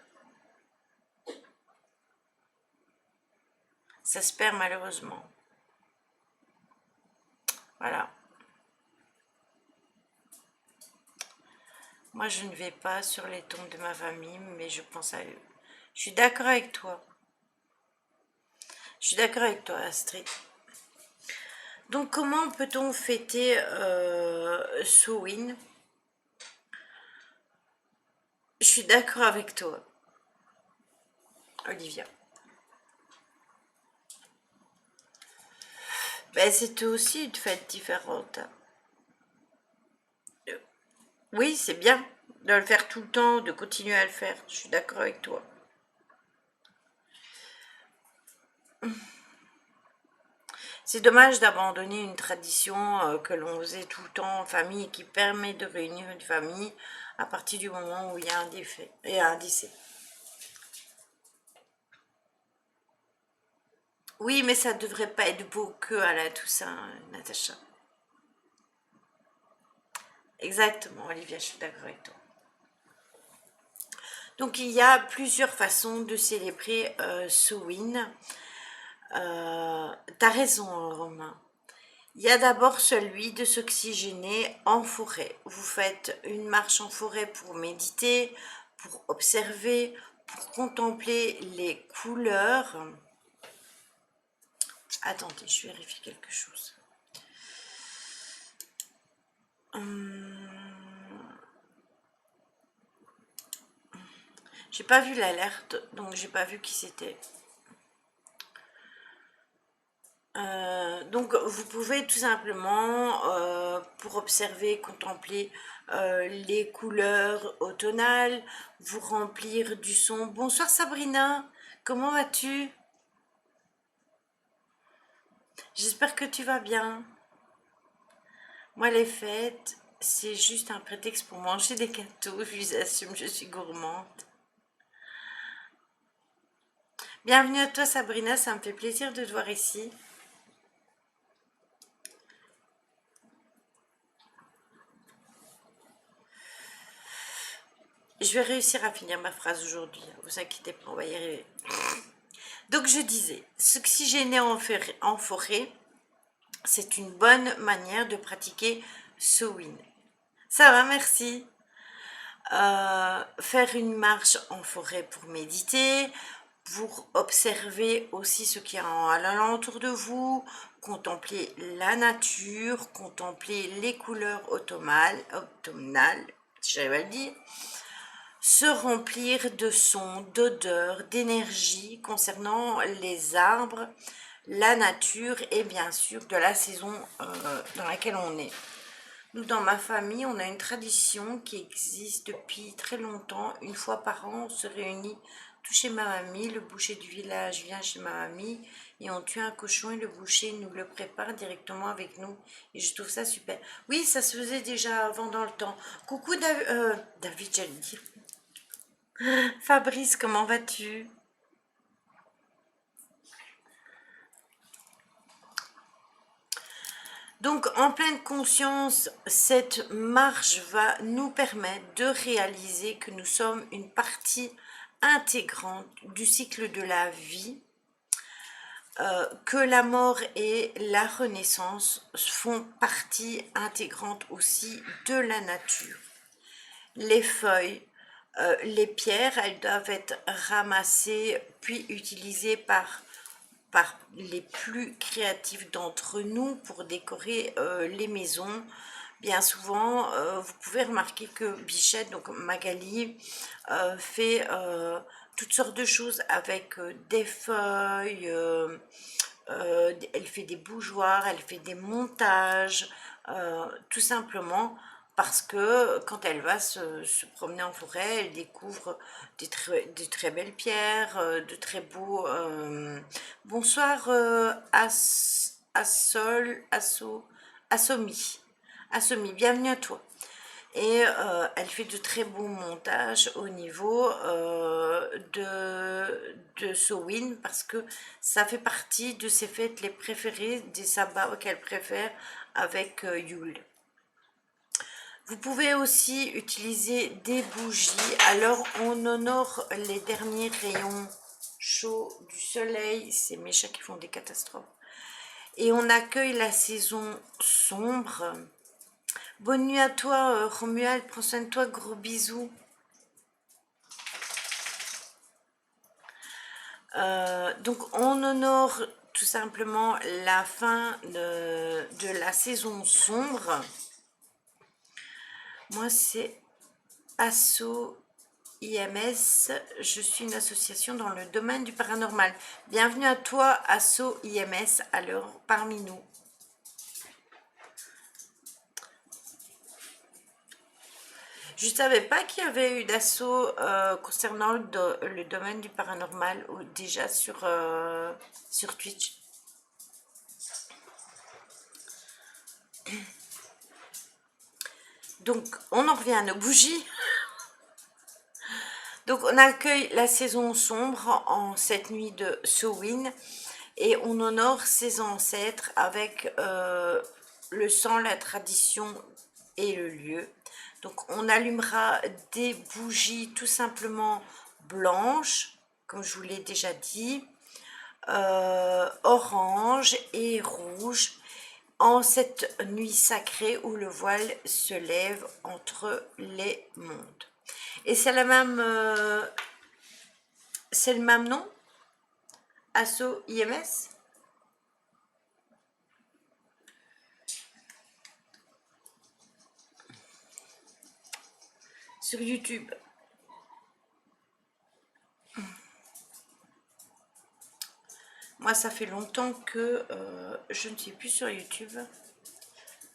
Ça se perd malheureusement. Voilà. Moi, je ne vais pas sur les tombes de ma famille, mais je pense à eux. Je suis d'accord avec toi. Je suis d'accord avec toi, Astrid. Donc, comment peut-on fêter Samhain? Je suis d'accord avec toi, Olivia. Ben, c'était aussi une fête différente. Oui, c'est bien de le faire tout le temps, de continuer à le faire. Je suis d'accord avec toi. C'est dommage d'abandonner une tradition que l'on faisait tout le temps en famille et qui permet de réunir une famille à partir du moment où il y a un décès. Et un décès. Oui, mais ça devrait pas être beau que à la Toussaint, Natacha. Exactement, Olivia, je suis d'accord avec toi. Donc il y a plusieurs façons de célébrer Samhain. T'as raison, Romain. Il y a d'abord celui de s'oxygéner en forêt. Vous faites une marche en forêt pour méditer, pour observer, pour contempler les couleurs. Attendez, je vérifie quelque chose. J'ai pas vu l'alerte, donc j'ai pas vu qui c'était. Donc vous pouvez tout simplement, pour observer, contempler les couleurs automnales, vous remplir du son. Bonsoir Sabrina, comment vas-tu? J'espère que tu vas bien. Moi les fêtes, c'est juste un prétexte pour manger des gâteaux, je vous assume, je suis gourmande. Bienvenue à toi Sabrina, ça me fait plaisir de te voir ici. Je vais réussir à finir ma phrase aujourd'hui, ne vous inquiétez pas, on va y arriver. Donc je disais, s'oxygéner en forêt, c'est une bonne manière de pratiquer Samhain. Ça va, merci. Faire une marche en forêt pour méditer, pour observer aussi ce qui est à l'alentour de vous, contempler la nature, contempler les couleurs automnales, si j'arrive à le dire, se remplir de sons, d'odeurs, d'énergie concernant les arbres, la nature et bien sûr de la saison dans laquelle on est. Nous, dans ma famille, on a une tradition qui existe depuis très longtemps. Une fois par an, on se réunit tout chez ma mamie. Le boucher du village vient chez ma mamie et on tue un cochon et le boucher nous le prépare directement avec nous. Et je trouve ça super. Oui, ça se faisait déjà avant dans le temps. Coucou David, j'allais dire. Fabrice, comment vas-tu? Donc, en pleine conscience, cette marche va nous permettre de réaliser que nous sommes une partie intégrante du cycle de la vie, que la mort et la renaissance font partie intégrante aussi de la nature. Les feuilles, les pierres, elles doivent être ramassées puis utilisées par les plus créatifs d'entre nous pour décorer les maisons. Bien souvent, vous pouvez remarquer que Bichette, donc Magali, fait toutes sortes de choses avec des feuilles, elle fait des bougeoirs, elle fait des montages, tout simplement parce que quand elle va se promener en forêt, elle découvre des très belles pierres, de très beaux... Bonsoir Assomi. Assomi, bienvenue à toi. Et elle fait de très beaux montages au niveau de Samhain parce que ça fait partie de ses fêtes les préférées, des sabbats qu'elle préfère avec Yule. Vous pouvez aussi utiliser des bougies. Alors on honore les derniers rayons chauds du soleil. C'est mes chats qui font des catastrophes. Et on accueille la saison sombre. Bonne nuit à toi, Romuald. Prends soin de toi. Gros bisous. Donc, on honore tout simplement la fin de la saison sombre. Moi, c'est Asso IMS. Je suis une association dans le domaine du paranormal. Bienvenue à toi, Asso IMS, alors parmi nous. Je ne savais pas qu'il y avait eu d'assaut concernant le domaine du paranormal ou déjà sur Twitch. Donc, on en revient à nos bougies. Donc, on accueille la saison sombre en cette nuit de Samhain et on honore ses ancêtres avec le sang, la tradition et le lieu. Donc, on allumera des bougies tout simplement blanches, comme je vous l'ai déjà dit, orange et rouge, en cette nuit sacrée où le voile se lève entre les mondes. Et c'est c'est le même nom, Asso IMS. Sur YouTube. Moi, ça fait longtemps que je ne suis plus sur YouTube.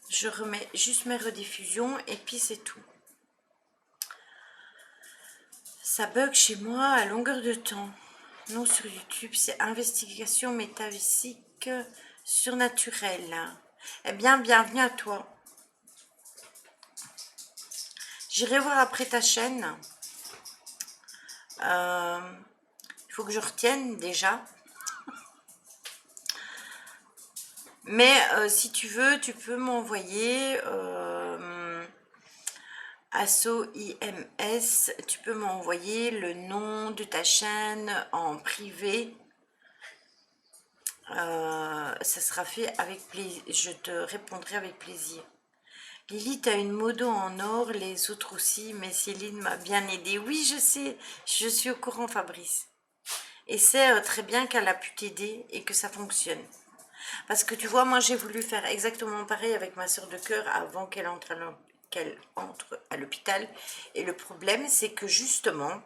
Je remets juste mes rediffusions et puis c'est tout. Ça bug chez moi à longueur de temps. Non, sur YouTube, c'est investigation métaphysique surnaturelle. Eh bien, bienvenue à toi. J'irai voir après ta chaîne. Il faut que je retienne déjà. Mais si tu veux, tu peux m'envoyer Asso IMS, tu peux m'envoyer le nom de ta chaîne en privé. Ça sera fait avec plaisir. Je te répondrai avec plaisir. Lily, tu as une modo en or, les autres aussi, mais Céline m'a bien aidé. Oui, je sais, je suis au courant, Fabrice. Et c'est très bien qu'elle a pu t'aider et que ça fonctionne. Parce que tu vois, moi j'ai voulu faire exactement pareil avec ma soeur de cœur avant qu'elle entre à l'hôpital. Et le problème, c'est que justement,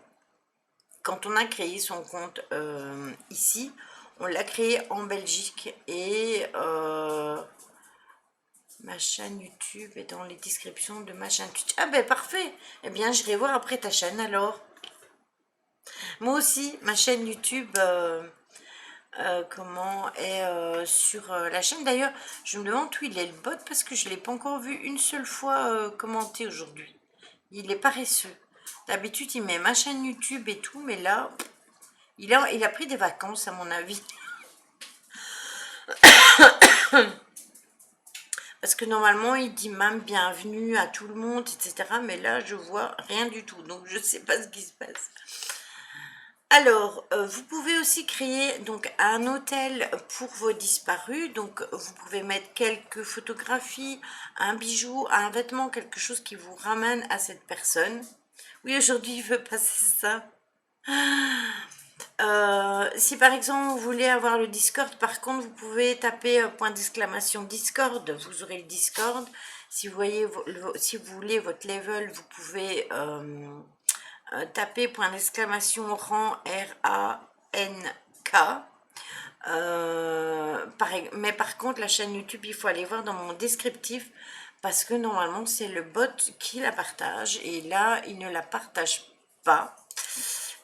quand on a créé son compte ici, on l'a créé en Belgique et ma chaîne YouTube est dans les descriptions de ma chaîne Twitch. Ah ben parfait. Eh bien, j'irai voir après ta chaîne alors. Moi aussi, ma chaîne YouTube comment est sur la chaîne. D'ailleurs, je me demande où il est le bot parce que je ne l'ai pas encore vu une seule fois commenter aujourd'hui. Il est paresseux. D'habitude, il met ma chaîne YouTube et tout, mais là, il a pris des vacances à mon avis. Parce que normalement, il dit même bienvenue à tout le monde, etc. Mais là, je vois rien du tout. Donc, je ne sais pas ce qui se passe. Alors, vous pouvez aussi créer donc un hôtel pour vos disparus. Donc, vous pouvez mettre quelques photographies, un bijou, un vêtement, quelque chose qui vous ramène à cette personne. Oui, aujourd'hui, il veut passer ça. Si par exemple vous voulez avoir le Discord, par contre, vous pouvez taper point d'exclamation Discord, vous aurez le Discord. Si vous voyez, si vous voulez votre level, vous pouvez taper point d'exclamation rang RANK. Mais par contre, la chaîne YouTube, il faut aller voir dans mon descriptif parce que normalement, c'est le bot qui la partage et là, il ne la partage pas.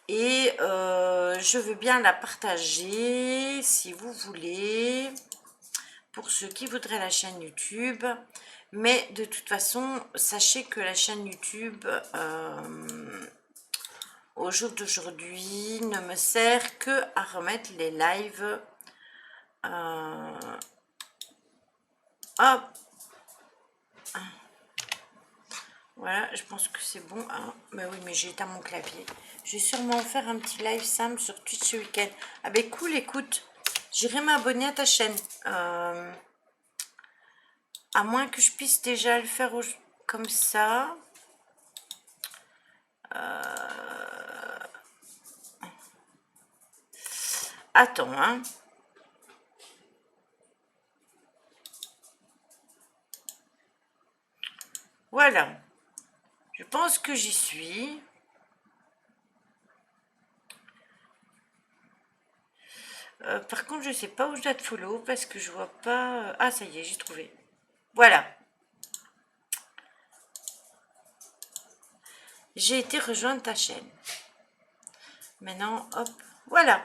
Et je veux bien la partager si vous voulez pour ceux qui voudraient la chaîne YouTube. Mais de toute façon, sachez que la chaîne YouTube au jour d'aujourd'hui ne me sert que à remettre les lives. Hop. Voilà, je pense que c'est bon. Hein. Bah oui, mais j'ai éteint mon clavier. Je vais sûrement faire un petit live Sam sur Twitch ce week-end. Ah ben cool, écoute. J'irai m'abonner à ta chaîne. À moins que je puisse déjà le faire comme ça. Attends, hein. Voilà. Je pense que j'y suis. Par contre, je sais pas où je dois te follow parce que je vois pas. Ah, ça y est, j'ai trouvé. Voilà. J'ai été rejoindre ta chaîne. Maintenant, hop, voilà.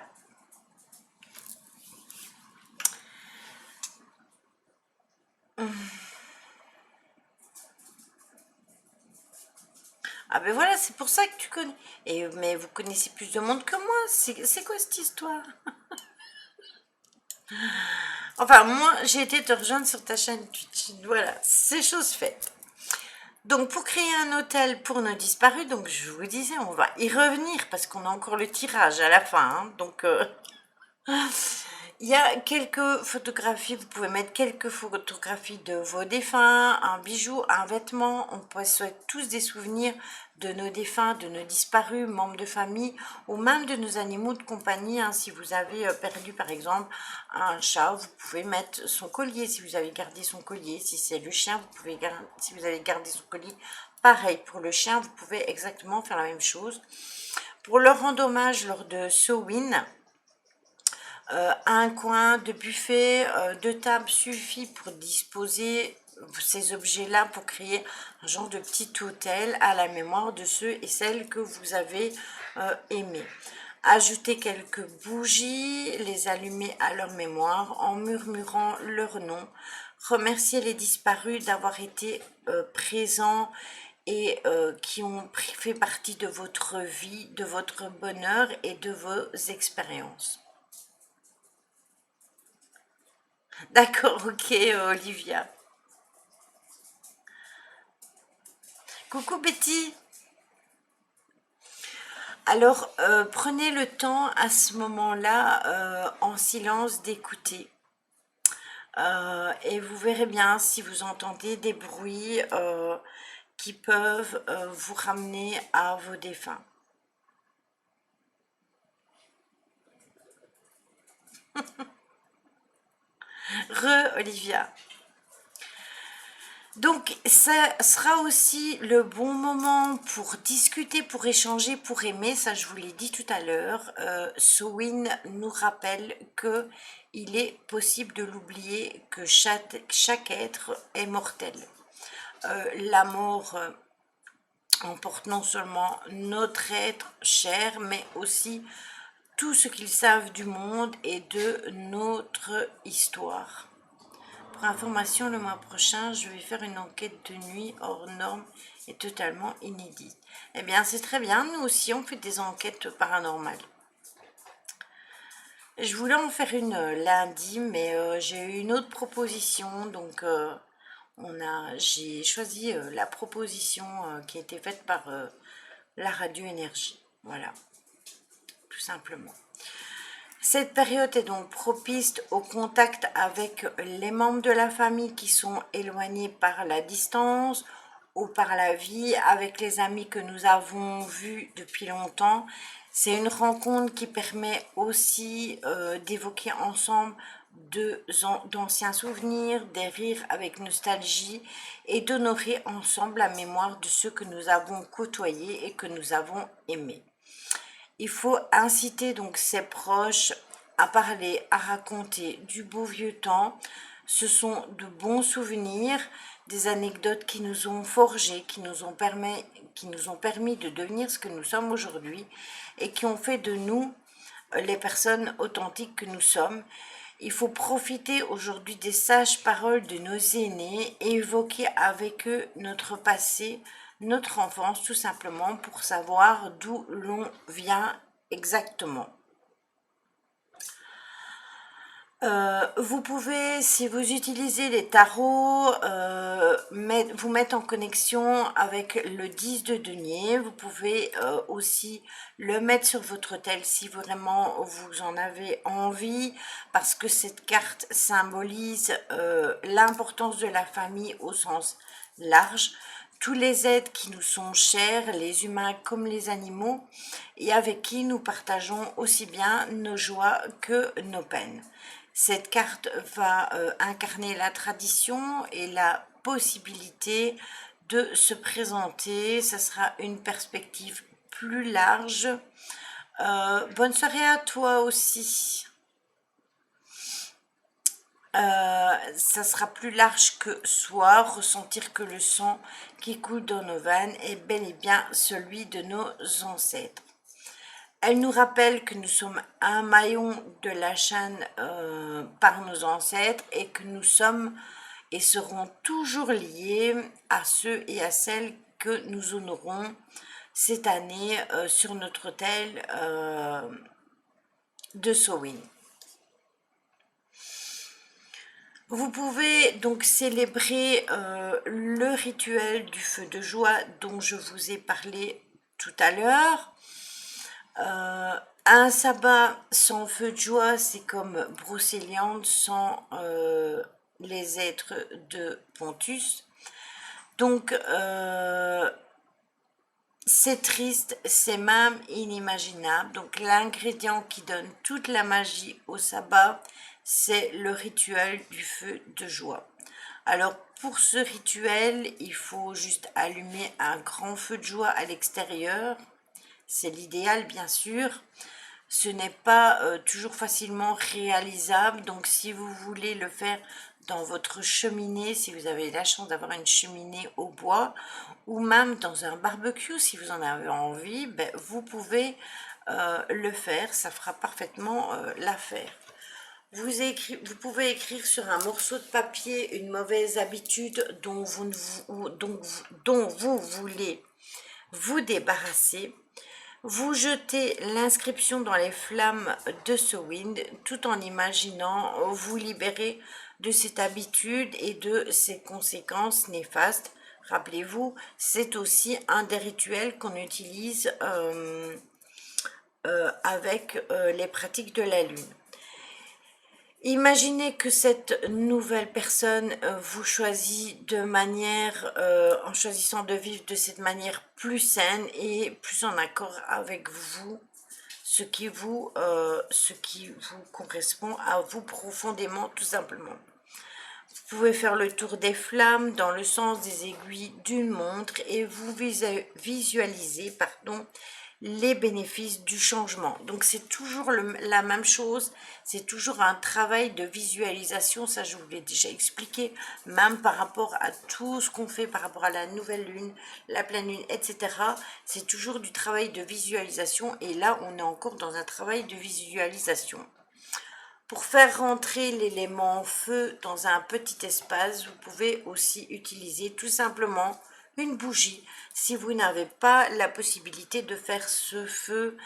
Ah ben voilà, c'est pour ça que tu connais. Mais vous connaissez plus de monde que moi. C'est quoi cette histoire? Enfin, moi, j'ai été te rejoindre sur ta chaîne Twitch. Voilà, c'est chose faite. Donc, pour créer un hôtel pour nos disparus, donc je vous disais, on va y revenir parce qu'on a encore le tirage à la fin. Hein. Donc, il y a quelques photographies, vous pouvez mettre quelques photographies de vos défunts, un bijou, un vêtement. On possède tous des souvenirs de nos défunts, de nos disparus, membres de famille ou même de nos animaux de compagnie. Hein. Si vous avez perdu par exemple un chat, vous pouvez mettre son collier si vous avez gardé son collier. Si c'est le chien, vous pouvez si vous avez gardé son collier. Pareil, pour le chien, vous pouvez exactement faire la même chose. Pour leur rendre hommage lors de Samhain, un coin de buffet, de table suffit pour disposer ces objets-là pour créer un genre de petit hôtel à la mémoire de ceux et celles que vous avez aimés. Ajoutez quelques bougies, les allumer à leur mémoire en murmurant leur nom. Remerciez les disparus d'avoir été présents et qui ont fait partie de votre vie, de votre bonheur et de vos expériences. D'accord, ok, Olivia. Coucou Betty. Alors, prenez le temps à ce moment-là, en silence, d'écouter. Et vous verrez bien si vous entendez des bruits qui peuvent vous ramener à vos défunts. Olivia. Donc, ça sera aussi le bon moment pour discuter, pour échanger, pour aimer. Ça, je vous l'ai dit tout à l'heure. Samhain nous rappelle que il est possible de l'oublier, que chaque être est mortel. La mort emporte non seulement notre être cher, mais aussi tout ce qu'ils savent du monde et de notre histoire. Pour information, le mois prochain, je vais faire une enquête de nuit hors norme et totalement inédite. Eh bien, c'est très bien. Nous aussi, on fait des enquêtes paranormales. Je voulais en faire une lundi, mais j'ai eu une autre proposition. Donc, j'ai choisi la proposition qui a été faite par la radio énergie. Voilà, tout simplement. Cette période est donc propice au contact avec les membres de la famille qui sont éloignés par la distance ou par la vie, avec les amis que nous avons vus depuis longtemps. C'est une rencontre qui permet aussi d'évoquer ensemble d'anciens souvenirs, des rires avec nostalgie et d'honorer ensemble la mémoire de ceux que nous avons côtoyés et que nous avons aimés. Il faut inciter donc ses proches à parler, à raconter du beau vieux temps. Ce sont de bons souvenirs, des anecdotes qui nous ont forgés, qui nous ont permis de devenir ce que nous sommes aujourd'hui et qui ont fait de nous les personnes authentiques que nous sommes. Il faut profiter aujourd'hui des sages paroles de nos aînés et évoquer avec eux notre passé, notre enfance, tout simplement pour savoir d'où l'on vient exactement. Vous pouvez, si vous utilisez les tarots, vous mettre en connexion avec le 10 de denier. Vous pouvez aussi le mettre sur votre hôtel si vraiment vous en avez envie, parce que cette carte symbolise l'importance de la famille au sens large, tous les êtres qui nous sont chers, les humains comme les animaux, et avec qui nous partageons aussi bien nos joies que nos peines. Cette carte va incarner la tradition et la possibilité de se présenter. Ça sera une perspective plus large. Bonne soirée à toi aussi. Ça sera plus large que soi, ressentir que le sang qui coule dans nos veines est bel et bien celui de nos ancêtres. Elle nous rappelle que nous sommes un maillon de la chaîne par nos ancêtres et que nous sommes et seront toujours liés à ceux et à celles que nous honorons cette année sur notre autel de Samhain. Vous pouvez donc célébrer le rituel du feu de joie dont je vous ai parlé tout à l'heure. Un sabbat sans feu de joie, c'est comme Brocéliande sans les êtres de Pontus. Donc, c'est triste, c'est même inimaginable. Donc, l'ingrédient qui donne toute la magie au sabbat, c'est le rituel du feu de joie. Alors, pour ce rituel, il faut juste allumer un grand feu de joie à l'extérieur. C'est l'idéal, bien sûr. Ce n'est pas toujours facilement réalisable. Donc, si vous voulez le faire dans votre cheminée, si vous avez la chance d'avoir une cheminée au bois, ou même dans un barbecue, si vous en avez envie, ben, vous pouvez le faire. Ça fera parfaitement l'affaire. Vous pouvez écrire sur un morceau de papier une mauvaise habitude dont vous voulez vous débarrasser. Vous jetez l'inscription dans les flammes de Samhain tout en imaginant vous libérer de cette habitude et de ses conséquences néfastes. Rappelez-vous, c'est aussi un des rituels qu'on utilise avec les pratiques de la lune. Imaginez que cette nouvelle personne vous choisit de manière, en choisissant de vivre de cette manière plus saine et plus en accord avec vous, ce qui vous correspond à vous profondément, tout simplement. Vous pouvez faire le tour des flammes dans le sens des aiguilles d'une montre et vous visualisez, les bénéfices du changement. Donc c'est toujours la même chose, c'est toujours un travail de visualisation, ça je vous l'ai déjà expliqué, même par rapport à tout ce qu'on fait, par rapport à la nouvelle lune, la pleine lune, etc. C'est toujours du travail de visualisation et là on est encore dans un travail de visualisation. Pour faire rentrer l'élément feu dans un petit espace, vous pouvez aussi utiliser tout simplement une bougie. Si vous n'avez pas la possibilité de faire ce feu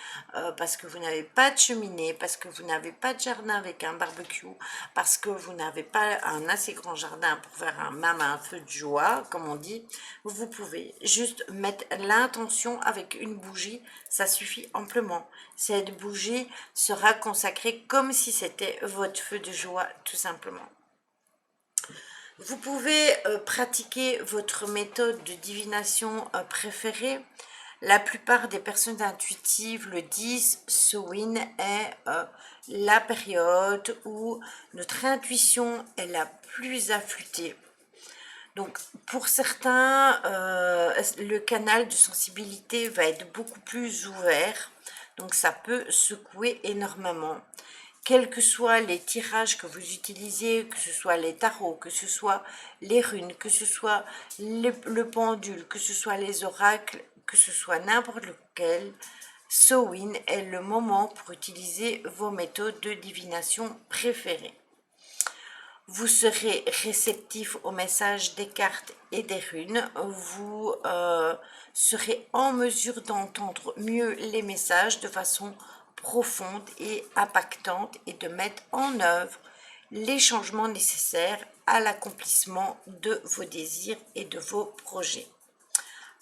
parce que vous n'avez pas de cheminée, parce que vous n'avez pas de jardin avec un barbecue, parce que vous n'avez pas un assez grand jardin pour faire même un feu de joie, comme on dit, vous pouvez juste mettre l'intention avec une bougie, ça suffit amplement. Cette bougie sera consacrée comme si c'était votre feu de joie, tout simplement. Vous pouvez pratiquer votre méthode de divination préférée. La plupart des personnes intuitives le disent, Samhain est la période où notre intuition est la plus affûtée. Donc pour certains, le canal de sensibilité va être beaucoup plus ouvert, donc ça peut secouer énormément. Quels que soient les tirages que vous utilisez, que ce soit les tarots, que ce soit les runes, que ce soit le pendule, que ce soit les oracles, que ce soit n'importe lequel, Samhain est le moment pour utiliser vos méthodes de divination préférées. Vous serez réceptif aux messages des cartes et des runes. Vous serez en mesure d'entendre mieux les messages de façon profonde et impactante et de mettre en œuvre les changements nécessaires à l'accomplissement de vos désirs et de vos projets.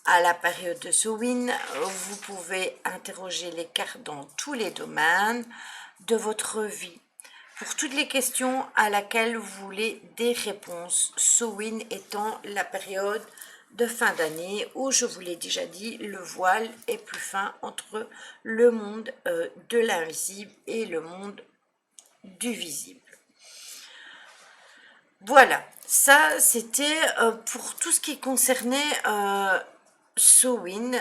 À la période de Samhain, vous pouvez interroger les cartes dans tous les domaines de votre vie. Pour toutes les questions à laquelle vous voulez des réponses, Samhain étant la période de fin d'année où, je vous l'ai déjà dit, le voile est plus fin entre le monde de l'invisible et le monde du visible. Voilà, ça c'était pour tout ce qui concernait Samhain,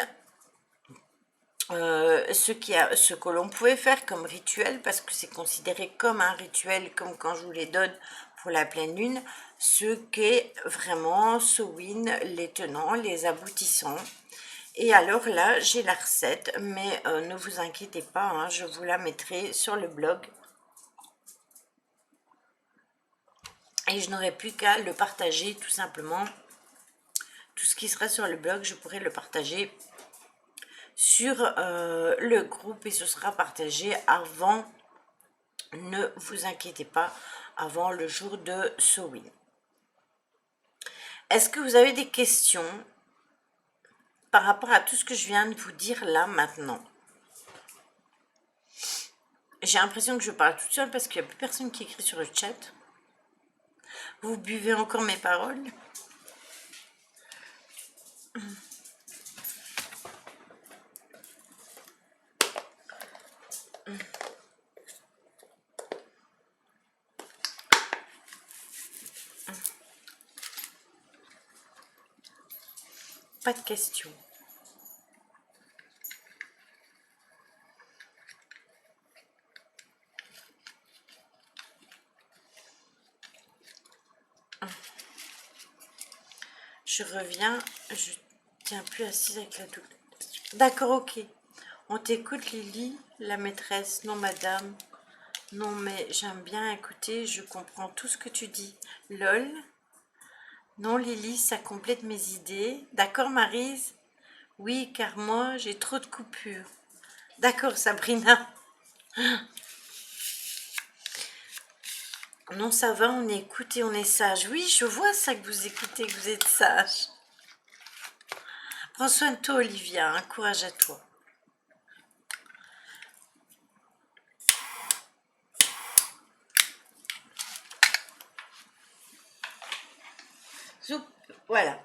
ce que l'on pouvait faire comme rituel, parce que c'est considéré comme un rituel, comme quand je vous les donne pour la pleine lune, ce qu'est vraiment Samhain, les tenants, les aboutissants. Et alors là, j'ai la recette, mais ne vous inquiétez pas, hein, je vous la mettrai sur le blog. Et je n'aurai plus qu'à le partager tout simplement. Tout ce qui sera sur le blog, je pourrai le partager sur le groupe et ce sera partagé avant, ne vous inquiétez pas, avant le jour de Samhain. Est-ce que vous avez des questions par rapport à tout ce que je viens de vous dire là maintenant? J'ai l'impression que je parle toute seule parce qu'il n'y a plus personne qui écrit sur le chat. Vous buvez encore mes paroles? Pas de questions. Je reviens, je tiens plus assise avec la douleur. D'accord, ok. On t'écoute, Lily, la maîtresse. Non, madame. Non, mais j'aime bien écouter, je comprends tout ce que tu dis. Lol. Non, Lily, ça complète mes idées. D'accord, Maryse? Oui, car moi, j'ai trop de coupures. D'accord, Sabrina. Non, ça va, on écoute et on est sage. Oui, je vois ça que vous écoutez, que vous êtes sage. Prends soin de toi, Olivia, hein, courage à toi. Zoup, voilà.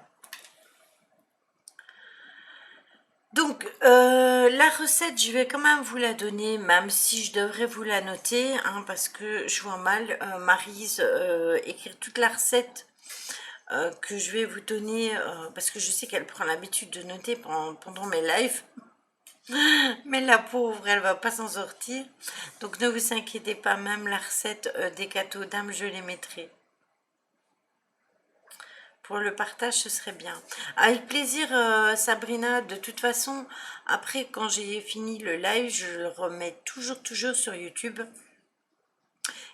Donc, la recette, je vais quand même vous la donner, même si je devrais vous la noter, hein, parce que je vois mal Maryse écrire toute la recette que je vais vous donner, parce que je sais qu'elle prend l'habitude de noter pendant mes lives. Mais la pauvre, elle va pas s'en sortir. Donc, ne vous inquiétez pas, même la recette des gâteaux d'âme, je les mettrai. Pour le partage, ce serait bien. Avec plaisir, Sabrina. De toute façon, après, quand j'ai fini le live, je le remets toujours sur YouTube.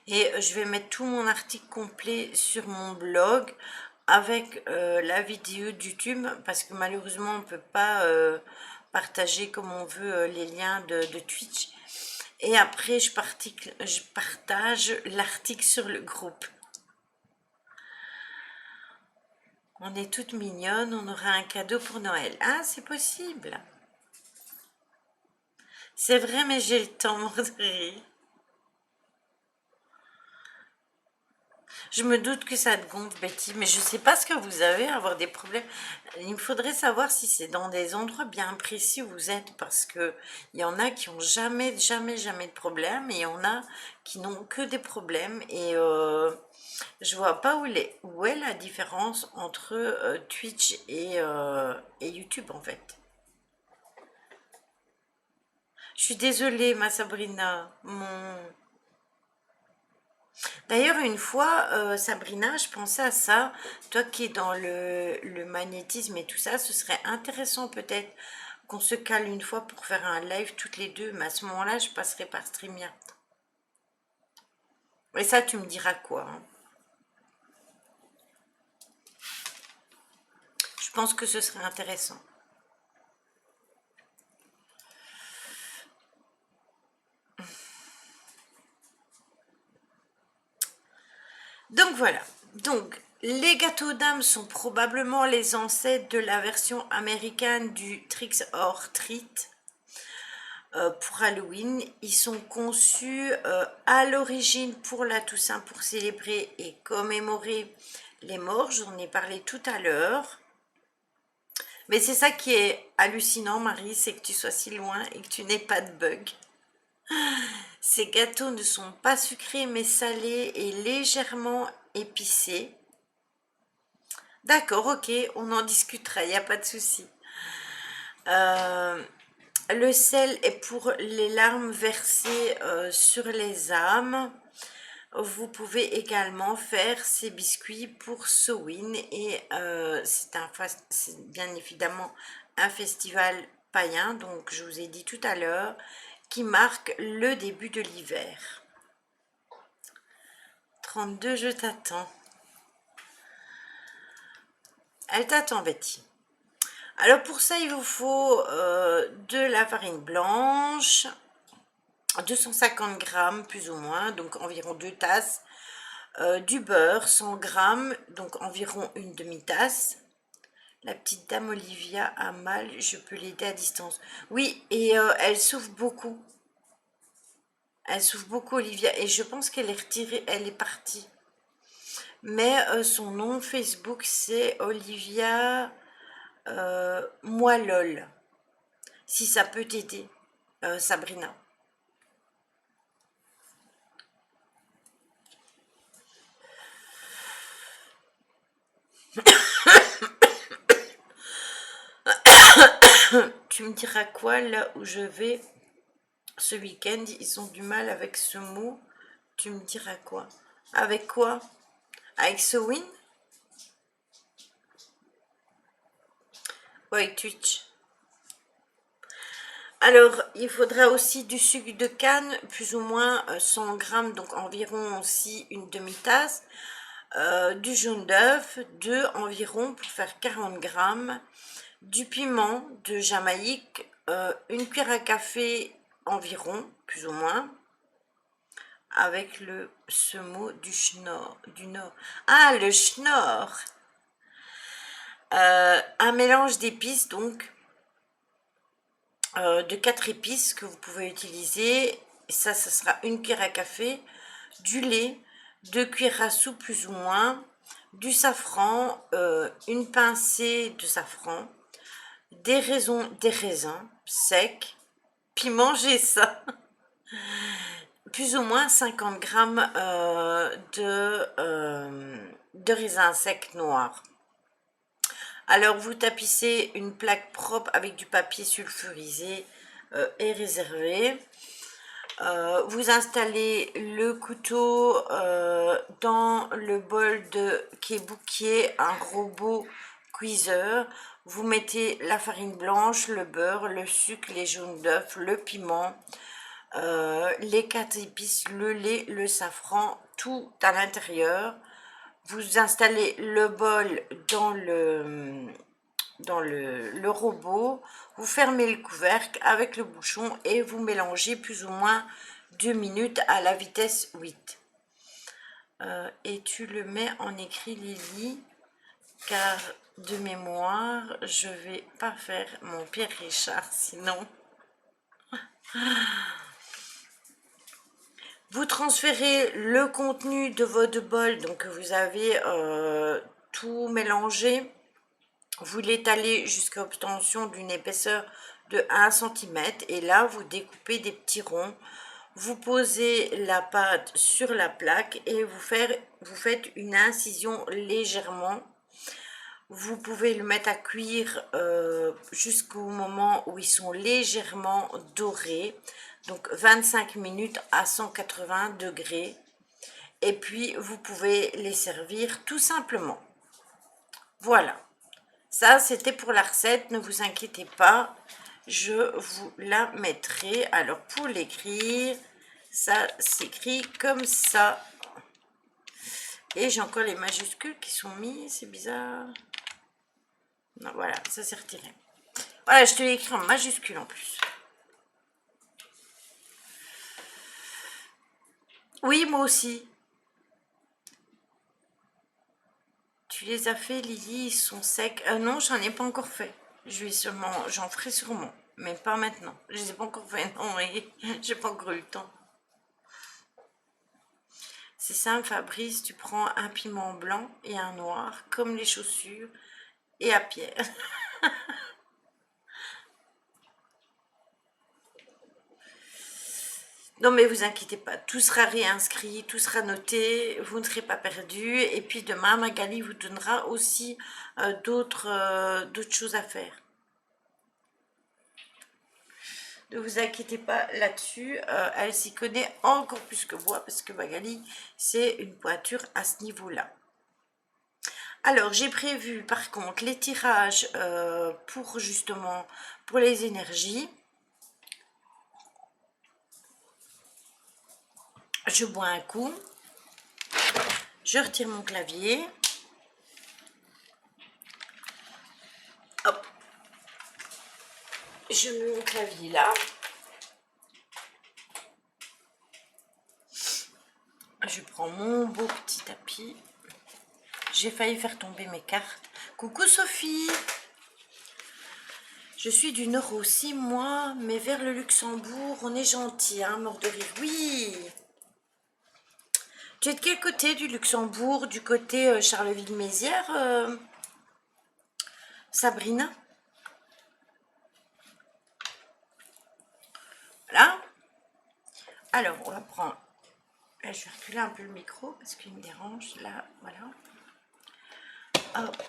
Et je vais mettre tout mon article complet sur mon blog avec la vidéo de YouTube, parce que malheureusement, on ne peut pas partager comme on veut les liens de Twitch. Et après, je partage l'article sur le groupe. On est toutes mignonnes, on aura un cadeau pour Noël. Ah, c'est possible. C'est vrai, mais j'ai le temps, Mordry. Je me doute que ça te gonfle, Betty, mais je ne sais pas ce que vous avez à avoir des problèmes. Il me faudrait savoir si c'est dans des endroits bien précis où vous êtes, parce que il y en a qui ont jamais de problème, et il y en a qui n'ont que des problèmes, et je vois pas où est la différence entre Twitch et YouTube, en fait. Je suis désolée, ma Sabrina. D'ailleurs, une fois, Sabrina, je pensais à ça. Toi qui es dans le magnétisme et tout ça, ce serait intéressant peut-être qu'on se cale une fois pour faire un live toutes les deux. Mais à ce moment-là, je passerai par StreamYard. Et ça, tu me diras quoi, hein. Je pense que ce serait intéressant. Donc voilà. Donc, les gâteaux d'âme sont probablement les ancêtres de la version américaine du Tricks or Treat. Pour Halloween, ils sont conçus à l'origine pour la Toussaint, pour célébrer et commémorer les morts. J'en ai parlé tout à l'heure. Mais c'est ça qui est hallucinant, Marie, c'est que tu sois si loin et que tu n'aies pas de bug. Ces gâteaux ne sont pas sucrés mais salés et légèrement épicés. D'accord, ok, on en discutera, il n'y a pas de souci. Euh, le sel est pour les larmes versées sur les âmes. Vous pouvez également faire ces biscuits pour Samhain et c'est bien évidemment un festival païen, donc je vous ai dit tout à l'heure, qui marque le début de l'hiver. 32, je t'attends. Elle t'attend, Betty. Alors pour ça, il vous faut de la farine blanche, 250 grammes plus ou moins, donc environ 2 tasses, du beurre, 100 grammes, donc environ une demi-tasse. La petite dame Olivia a mal, je peux l'aider à distance. Oui, et elle souffre beaucoup. Elle souffre beaucoup, Olivia, et je pense qu'elle est retirée, elle est partie. Mais son nom Facebook, c'est Olivia Moi lol. Si ça peut t'aider, Sabrina. Tu me diras quoi là où je vais ce week-end? Ils ont du mal avec ce mot. Tu me diras quoi? Avec quoi? Avec ce win? Ou avec Twitch? Alors, il faudra aussi du sucre de canne, plus ou moins 100 grammes, donc environ aussi une demi-tasse. Du jaune d'œuf, 2 environ pour faire 40 grammes. Du piment de Jamaïque, une cuillère à café environ, plus ou moins. Avec le semoule du schnorr, du nord. Ah, le schnorr. Un mélange d'épices, donc, de 4 épices que vous pouvez utiliser. Ça sera une cuillère à café, du lait, 2 cuillères à soupe plus ou moins, du safran, une pincée de safran, des raisins secs, puis mangez ça. Plus ou moins 50 grammes de raisins secs noirs. Alors vous tapissez une plaque propre avec du papier sulfurisé et réservé. Vous installez le couteau dans le bol qui est bouquier, un robot cuiseur. Vous mettez la farine blanche, le beurre, le sucre, les jaunes d'œufs, le piment, les 4 épices, le lait, le safran, tout à l'intérieur. Vous installez le bol dans le robot, vous fermez le couvercle avec le bouchon et vous mélangez plus ou moins 2 minutes à la vitesse 8. Et tu le mets en écrit, Lily, car de mémoire, je vais pas faire mon Pierre Richard sinon. Vous transférez le contenu de votre bol, donc vous avez tout mélangé. Vous l'étalez jusqu'à obtention d'une épaisseur de 1 cm et là vous découpez des petits ronds. Vous posez la pâte sur la plaque et vous faites une incision légèrement. Vous pouvez le mettre à cuire jusqu'au moment où ils sont légèrement dorés. Donc 25 minutes à 180 degrés. Et puis vous pouvez les servir tout simplement. Voilà. Ça, c'était pour la recette, ne vous inquiétez pas, je vous la mettrai. Alors, pour l'écrire, ça s'écrit comme ça. Et j'ai encore les majuscules qui sont mis, c'est bizarre. Non, voilà, ça s'est retiré. Voilà, je te l'ai écrit en majuscule en plus. Oui, moi aussi. Tu les as fait, Lily, ils sont secs. Non, j'en ai pas encore fait. J'en ferai sûrement, mais pas maintenant. Je les ai pas encore fait, non, et j'ai pas encore eu le temps. C'est simple, Fabrice, tu prends un piment blanc et un noir, comme les chaussures, et à Pierre. Non mais vous inquiétez pas, tout sera réinscrit, tout sera noté, vous ne serez pas perdu. Et puis demain, Magali vous donnera aussi d'autres choses à faire. Ne vous inquiétez pas là-dessus, elle s'y connaît encore plus que moi parce que Magali, c'est une pointure à ce niveau-là. Alors, j'ai prévu par contre les tirages pour justement pour les énergies. Je bois un coup, je retire mon clavier. Hop, je mets mon clavier là. Je prends mon beau petit tapis. J'ai failli faire tomber mes cartes. Coucou Sophie. Je suis du Nord aussi, moi, mais vers le Luxembourg, on est gentil, hein, mort de rire. Oui. Tu es de quel côté du Luxembourg? Du côté Charleville-Mézières, Sabrina? Voilà. Alors, on va prendre... Là, je vais reculer un peu le micro parce qu'il me dérange. Là, voilà. Hop,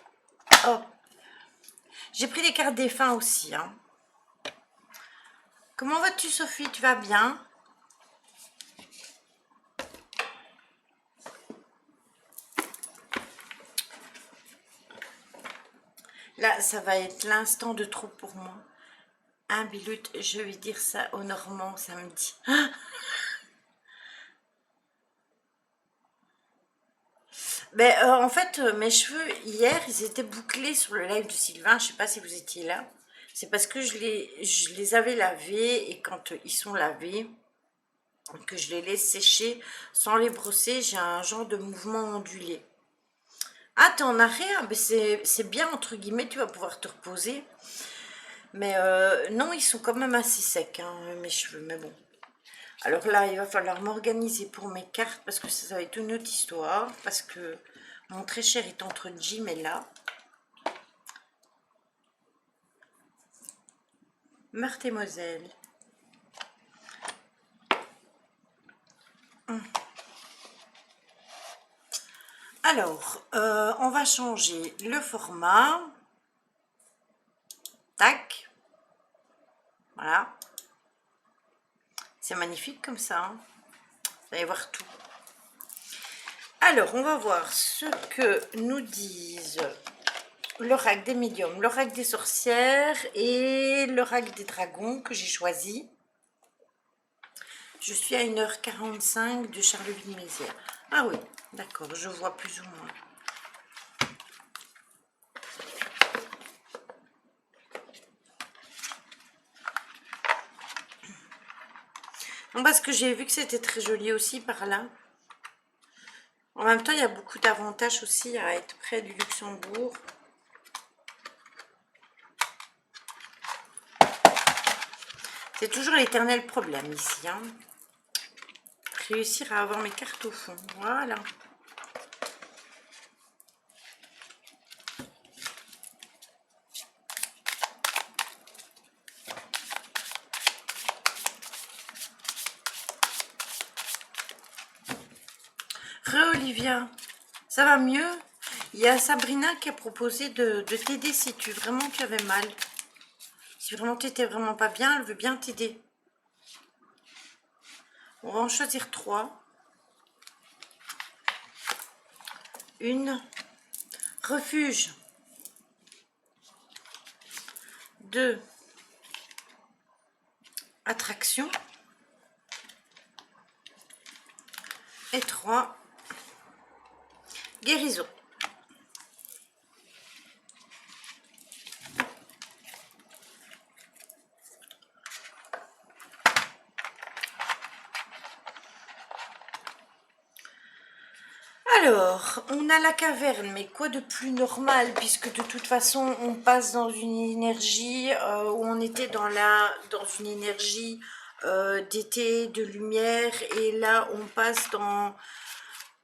hop. J'ai pris les cartes défunts aussi, hein. Comment vas-tu, Sophie? Tu vas bien? Là, ça va être l'instant de trop pour moi. Un Bilut, je vais dire ça au Normand samedi. Ah, ben, en fait, mes cheveux, hier, ils étaient bouclés sur le live de Sylvain. Je sais pas si vous étiez là. C'est parce que je les avais lavés et quand ils sont lavés, que je les laisse sécher sans les brosser, j'ai un genre de mouvement ondulé. Ah, t'en as rien? Ben, c'est bien, entre guillemets, tu vas pouvoir te reposer. Mais non, ils sont quand même assez secs, hein, mes cheveux. Mais bon. Alors là, il va falloir m'organiser pour mes cartes parce que ça va être une autre histoire. Parce que mon très cher est entre Jim et là. Meurthe et Moselle. Alors, on va changer le format. Tac. Voilà. C'est magnifique comme ça. Hein. Vous allez voir tout. Alors, on va voir ce que nous disent l'oracle des médiums, l'oracle des sorcières et l'oracle des dragons que j'ai choisi. Je suis à 1h45 de Charleville-Mézières. Ah oui, d'accord, je vois plus ou moins. Non, parce que j'ai vu que c'était très joli aussi par là. En même temps, il y a beaucoup d'avantages aussi à être près du Luxembourg. C'est toujours l'éternel problème ici. Hein. Réussir à avoir mes cartes au fond. Voilà. Olivia, ça va mieux? Il y a Sabrina qui a proposé de t'aider si vraiment tu avais mal. Si vraiment tu n'étais vraiment pas bien, elle veut bien t'aider. On va en choisir 3. Une. Refuge. 2. Attraction. Et 3. Guérison. Alors, on a la caverne, mais quoi de plus normal, puisque de toute façon, on passe dans une énergie où on était dans une énergie d'été, de lumière, et là, on passe dans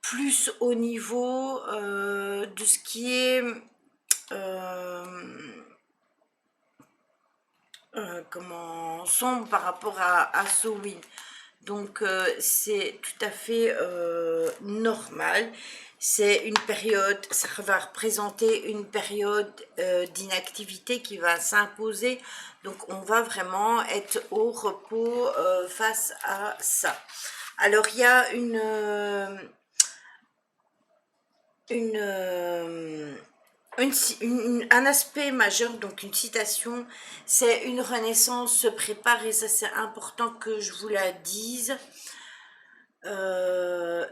plus au niveau de ce qui est comment sombre par rapport à Samhain. Donc c'est tout à fait normal. C'est une période, ça va représenter une période d'inactivité qui va s'imposer. Donc on va vraiment être au repos face à ça. Alors il y a un aspect majeur, donc une citation, c'est une renaissance se prépare, et ça c'est important que je vous la dise.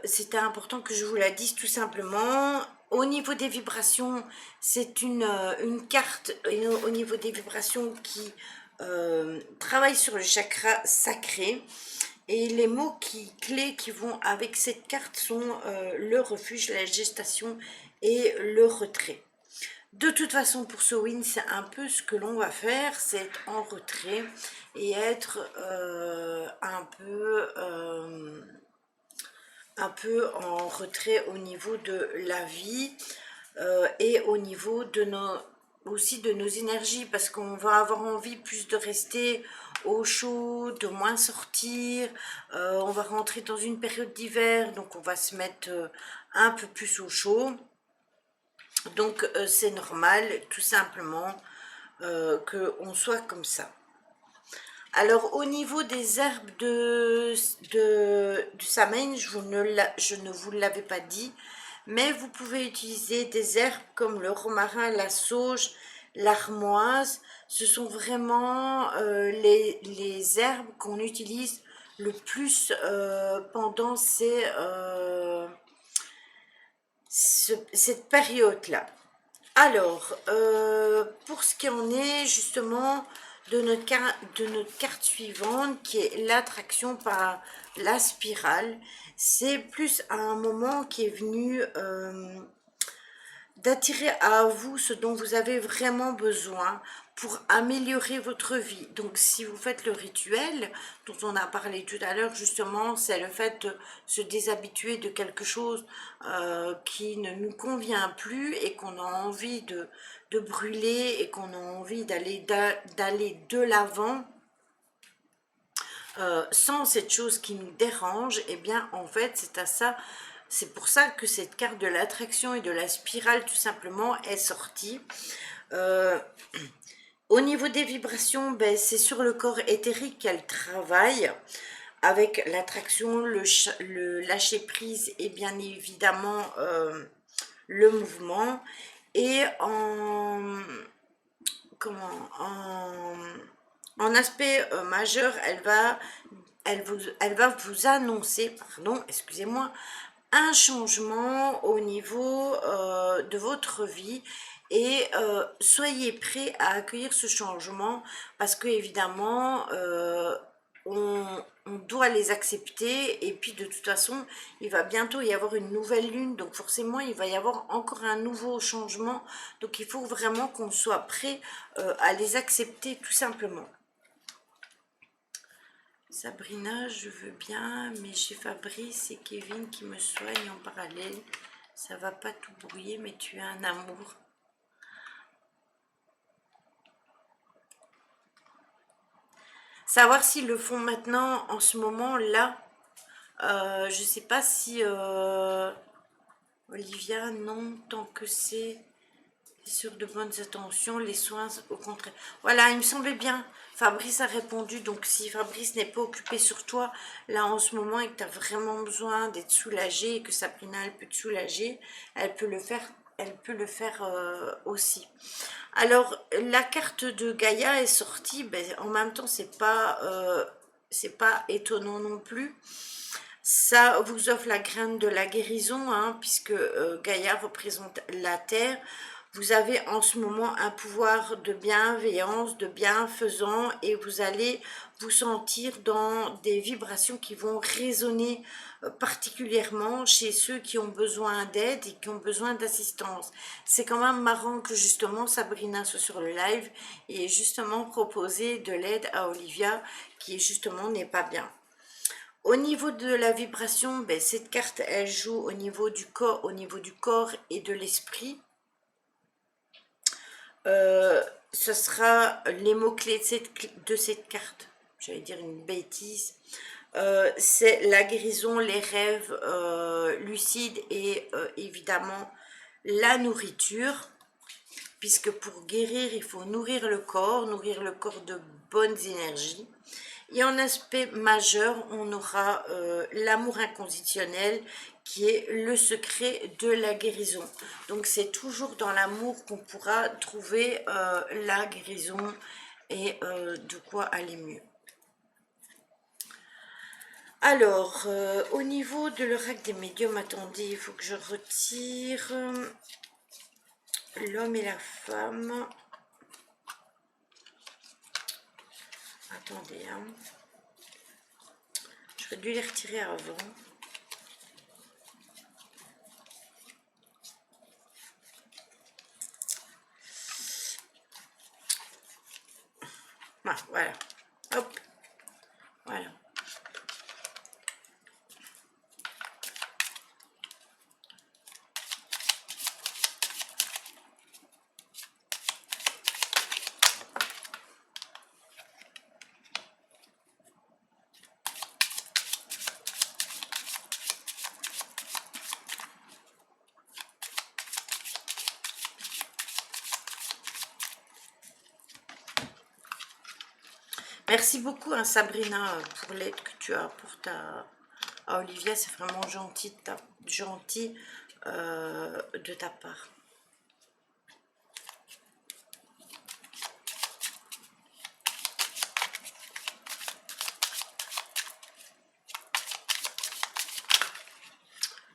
C'était important que je vous la dise tout simplement. Au niveau des vibrations, c'est une carte au niveau des vibrations qui travaille sur le chakra sacré. Et les mots clés qui vont avec cette carte sont le refuge, la gestation et le retrait. De toute façon, pour ce win, c'est un peu ce que l'on va faire, c'est être en retrait et être un peu en retrait au niveau de la vie et au niveau de aussi de nos énergies, parce qu'on va avoir envie plus de rester au chaud, de moins sortir, on va rentrer dans une période d'hiver, donc on va se mettre un peu plus au chaud. Donc c'est normal tout simplement qu'on soit comme ça. Alors au niveau des herbes du Samhain, je ne vous l'avais pas dit, mais vous pouvez utiliser des herbes comme le romarin, la sauge, l'armoise. Ce sont vraiment les herbes qu'on utilise le plus pendant cette période-là. Alors, pour ce qui en est justement de notre carte suivante, qui est l'attraction par la spirale, c'est plus un moment qui est venu d'attirer à vous ce dont vous avez vraiment besoin pour améliorer votre vie. Donc si vous faites le rituel dont on a parlé tout à l'heure, justement, c'est le fait de se déshabituer de quelque chose qui ne nous convient plus et qu'on a envie de brûler et qu'on a envie d'aller de l'avant. Sans cette chose qui nous dérange, et bien en fait c'est pour ça que cette carte de l'attraction et de la spirale tout simplement est sortie. Au niveau des vibrations, ben, c'est sur le corps éthérique qu'elle travaille, avec l'attraction, le lâcher prise et bien évidemment le mouvement. Et en aspect majeur, elle va vous annoncer, pardon, excusez-moi, un changement au niveau de votre vie, et soyez prêts à accueillir ce changement, parce que évidemment on doit les accepter, et puis de toute façon il va bientôt y avoir une nouvelle lune, donc forcément il va y avoir encore un nouveau changement, donc il faut vraiment qu'on soit prêt à les accepter tout simplement. Sabrina, je veux bien, mais j'ai Fabrice et Kevin qui me soignent en parallèle. Ça va pas tout brouiller, mais tu es un amour. Savoir s'ils le font maintenant, en ce moment-là. Je sais pas si... Olivia, non, tant que c'est sur de bonnes attentions, les soins au contraire. Voilà, il me semblait bien. Fabrice a répondu, donc si Fabrice n'est pas occupé sur toi, là en ce moment, et que tu as vraiment besoin d'être soulagé, et que Sabrina, elle peut te soulager, elle peut le faire aussi. Alors, la carte de Gaïa est sortie, ben, en même temps, c'est pas étonnant non plus. Ça vous offre la graine de la guérison, hein, puisque Gaïa représente la terre. Vous avez en ce moment un pouvoir de bienveillance, de bienfaisant, et vous allez vous sentir dans des vibrations qui vont résonner particulièrement chez ceux qui ont besoin d'aide et qui ont besoin d'assistance. C'est quand même marrant que justement Sabrina soit sur le live et justement proposer de l'aide à Olivia qui justement n'est pas bien. Au niveau de la vibration, ben, cette carte elle joue au niveau du corps et de l'esprit. Ce sera les mots-clés de cette carte. J'allais dire une bêtise. c'est la guérison, les rêves lucides et évidemment la nourriture, puisque pour guérir, il faut nourrir le corps de bonnes énergies. Et en aspect majeur, on aura l'amour inconditionnel qui est le secret de la guérison. Donc c'est toujours dans l'amour qu'on pourra trouver la guérison et de quoi aller mieux. Alors, au niveau de l'oracle des médiums, attendez, il faut que je retire l'homme et la femme. Attendez, hein. J'aurais dû les retirer avant. Ah, voilà. Hop. Voilà. Merci beaucoup, hein, Sabrina, pour l'aide que tu as pour ta... Ah, Olivia, c'est vraiment gentil de ta part.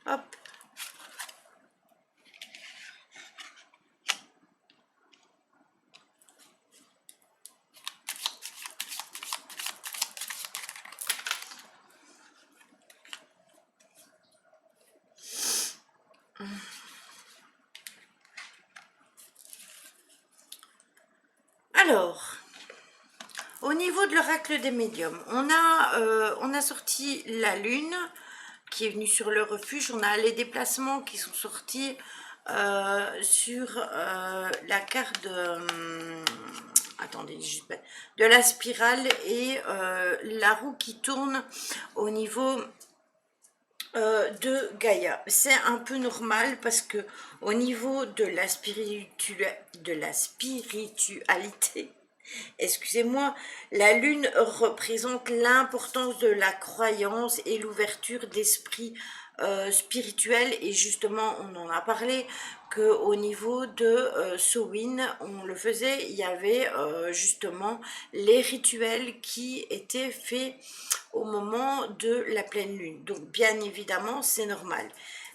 Hop. Alors, au niveau de l'oracle des médiums, on a sorti la lune qui est venue sur le refuge. On a les déplacements qui sont sortis sur la carte de... attendez, de la spirale et la roue qui tourne au niveau de Gaïa. C'est un peu normal parce que au niveau de la spiritualité, excusez-moi, la lune représente l'importance de la croyance et l'ouverture d'esprit spirituel, et justement on en a parlé que au niveau de Samhain, on le faisait, il y avait justement les rituels qui étaient faits au moment de la pleine lune. Donc bien évidemment c'est normal.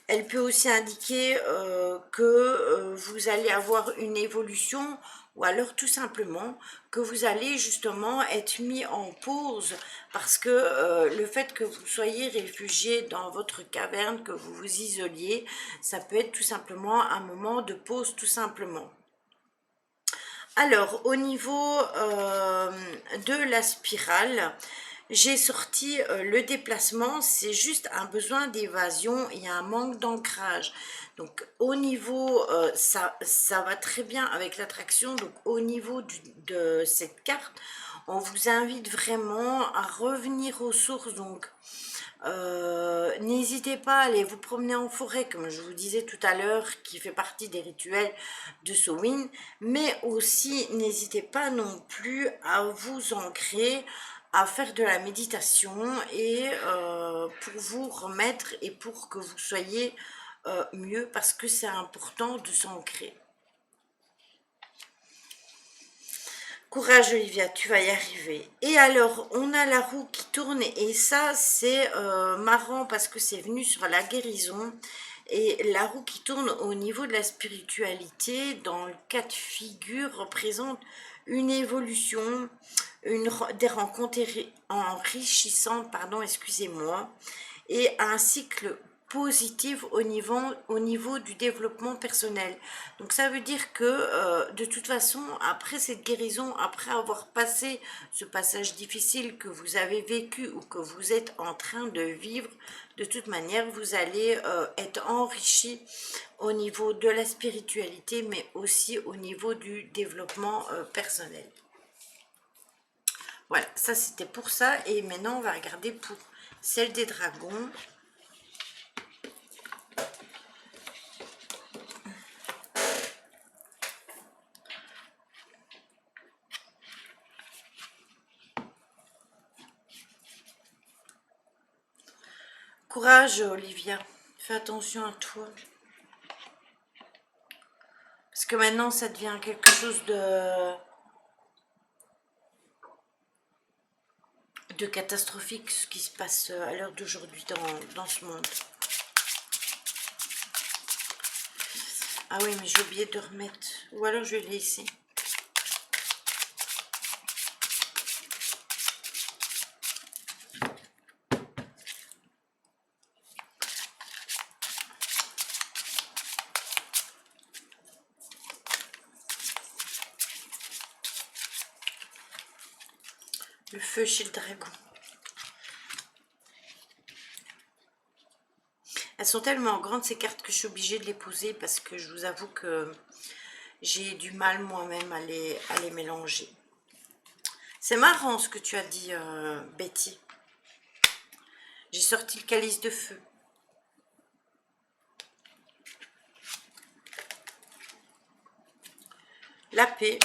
Elle peut aussi indiquer que vous allez avoir une évolution, ou alors tout simplement que vous allez justement être mis en pause parce que le fait que vous soyez réfugié dans votre caverne, que vous vous isoliez, ça peut être tout simplement un moment de pause tout simplement. Alors, au niveau de la spirale, j'ai sorti le déplacement, c'est juste un besoin d'évasion et un manque d'ancrage. Donc au niveau, ça va très bien avec l'attraction, donc au niveau de cette carte, on vous invite vraiment à revenir aux sources. Donc n'hésitez pas à aller vous promener en forêt, comme je vous disais tout à l'heure, qui fait partie des rituels de Samhain, mais aussi n'hésitez pas non plus à vous ancrer, à faire de la méditation et pour vous remettre et pour que vous soyez mieux, parce que c'est important de s'ancrer. Courage Olivia, tu vas y arriver. Et alors, on a la roue qui tourne et ça, c'est marrant parce que c'est venu sur la guérison. Et la roue qui tourne au niveau de la spiritualité, dans le cas de figure, représente une évolution, des rencontres enrichissantes, pardon, excusez-moi, et un cycle positif au niveau du développement personnel. Donc ça veut dire que de toute façon, après cette guérison, après avoir passé ce passage difficile que vous avez vécu ou que vous êtes en train de vivre, de toute manière, vous allez être enrichi au niveau de la spiritualité, mais aussi au niveau du développement personnel. Voilà, ça c'était pour ça. Et maintenant, on va regarder pour celle des dragons. Courage, Olivia. Fais attention à toi. Parce que maintenant, ça devient quelque chose de catastrophique, ce qui se passe à l'heure d'aujourd'hui dans ce monde. Ah oui, mais j'ai oublié de remettre. Ou alors je vais laisser. Le feu chez le dragon. Elles sont tellement grandes ces cartes que je suis obligée de les poser parce que je vous avoue que j'ai du mal moi-même à les mélanger. C'est marrant ce que tu as dit, Betty. J'ai sorti le calice de feu. La paix.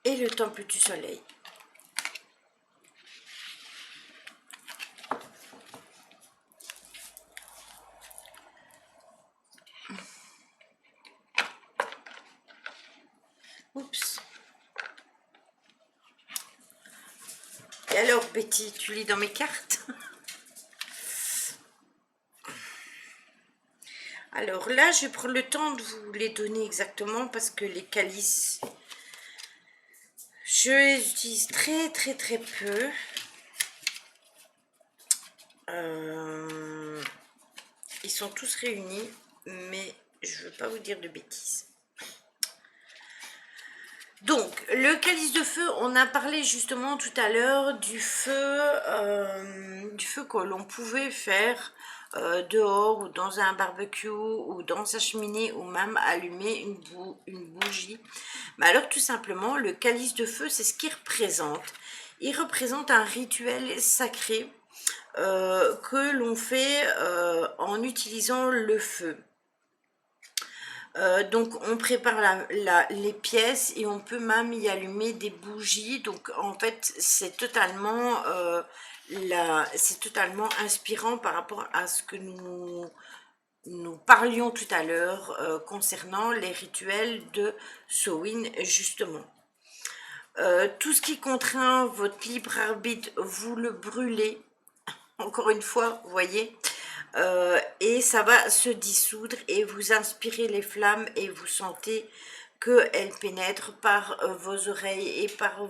Et le temple du soleil. Oups. Et alors, Betty, tu lis dans mes cartes? Alors là, je vais prendre le temps de vous les donner exactement parce que les calices, je les utilise très peu. Ils sont tous réunis, mais je ne veux pas vous dire de bêtises. Donc, le calice de feu, on a parlé justement tout à l'heure du feu que l'on pouvait faire dehors ou dans un barbecue ou dans sa cheminée ou même allumer une bougie. Mais alors tout simplement, le calice de feu, c'est ce qu'il représente. Il représente un rituel sacré que l'on fait en utilisant le feu. Donc on prépare les pièces et on peut même y allumer des bougies. Donc en fait c'est totalement inspirant par rapport à ce que nous parlions tout à l'heure concernant les rituels de Samhain justement. Tout ce qui contraint votre libre arbitre, vous le brûlez. Encore une fois, vous voyez, et ça va se dissoudre et vous inspirez les flammes et vous sentez qu'elles pénètrent par vos oreilles et par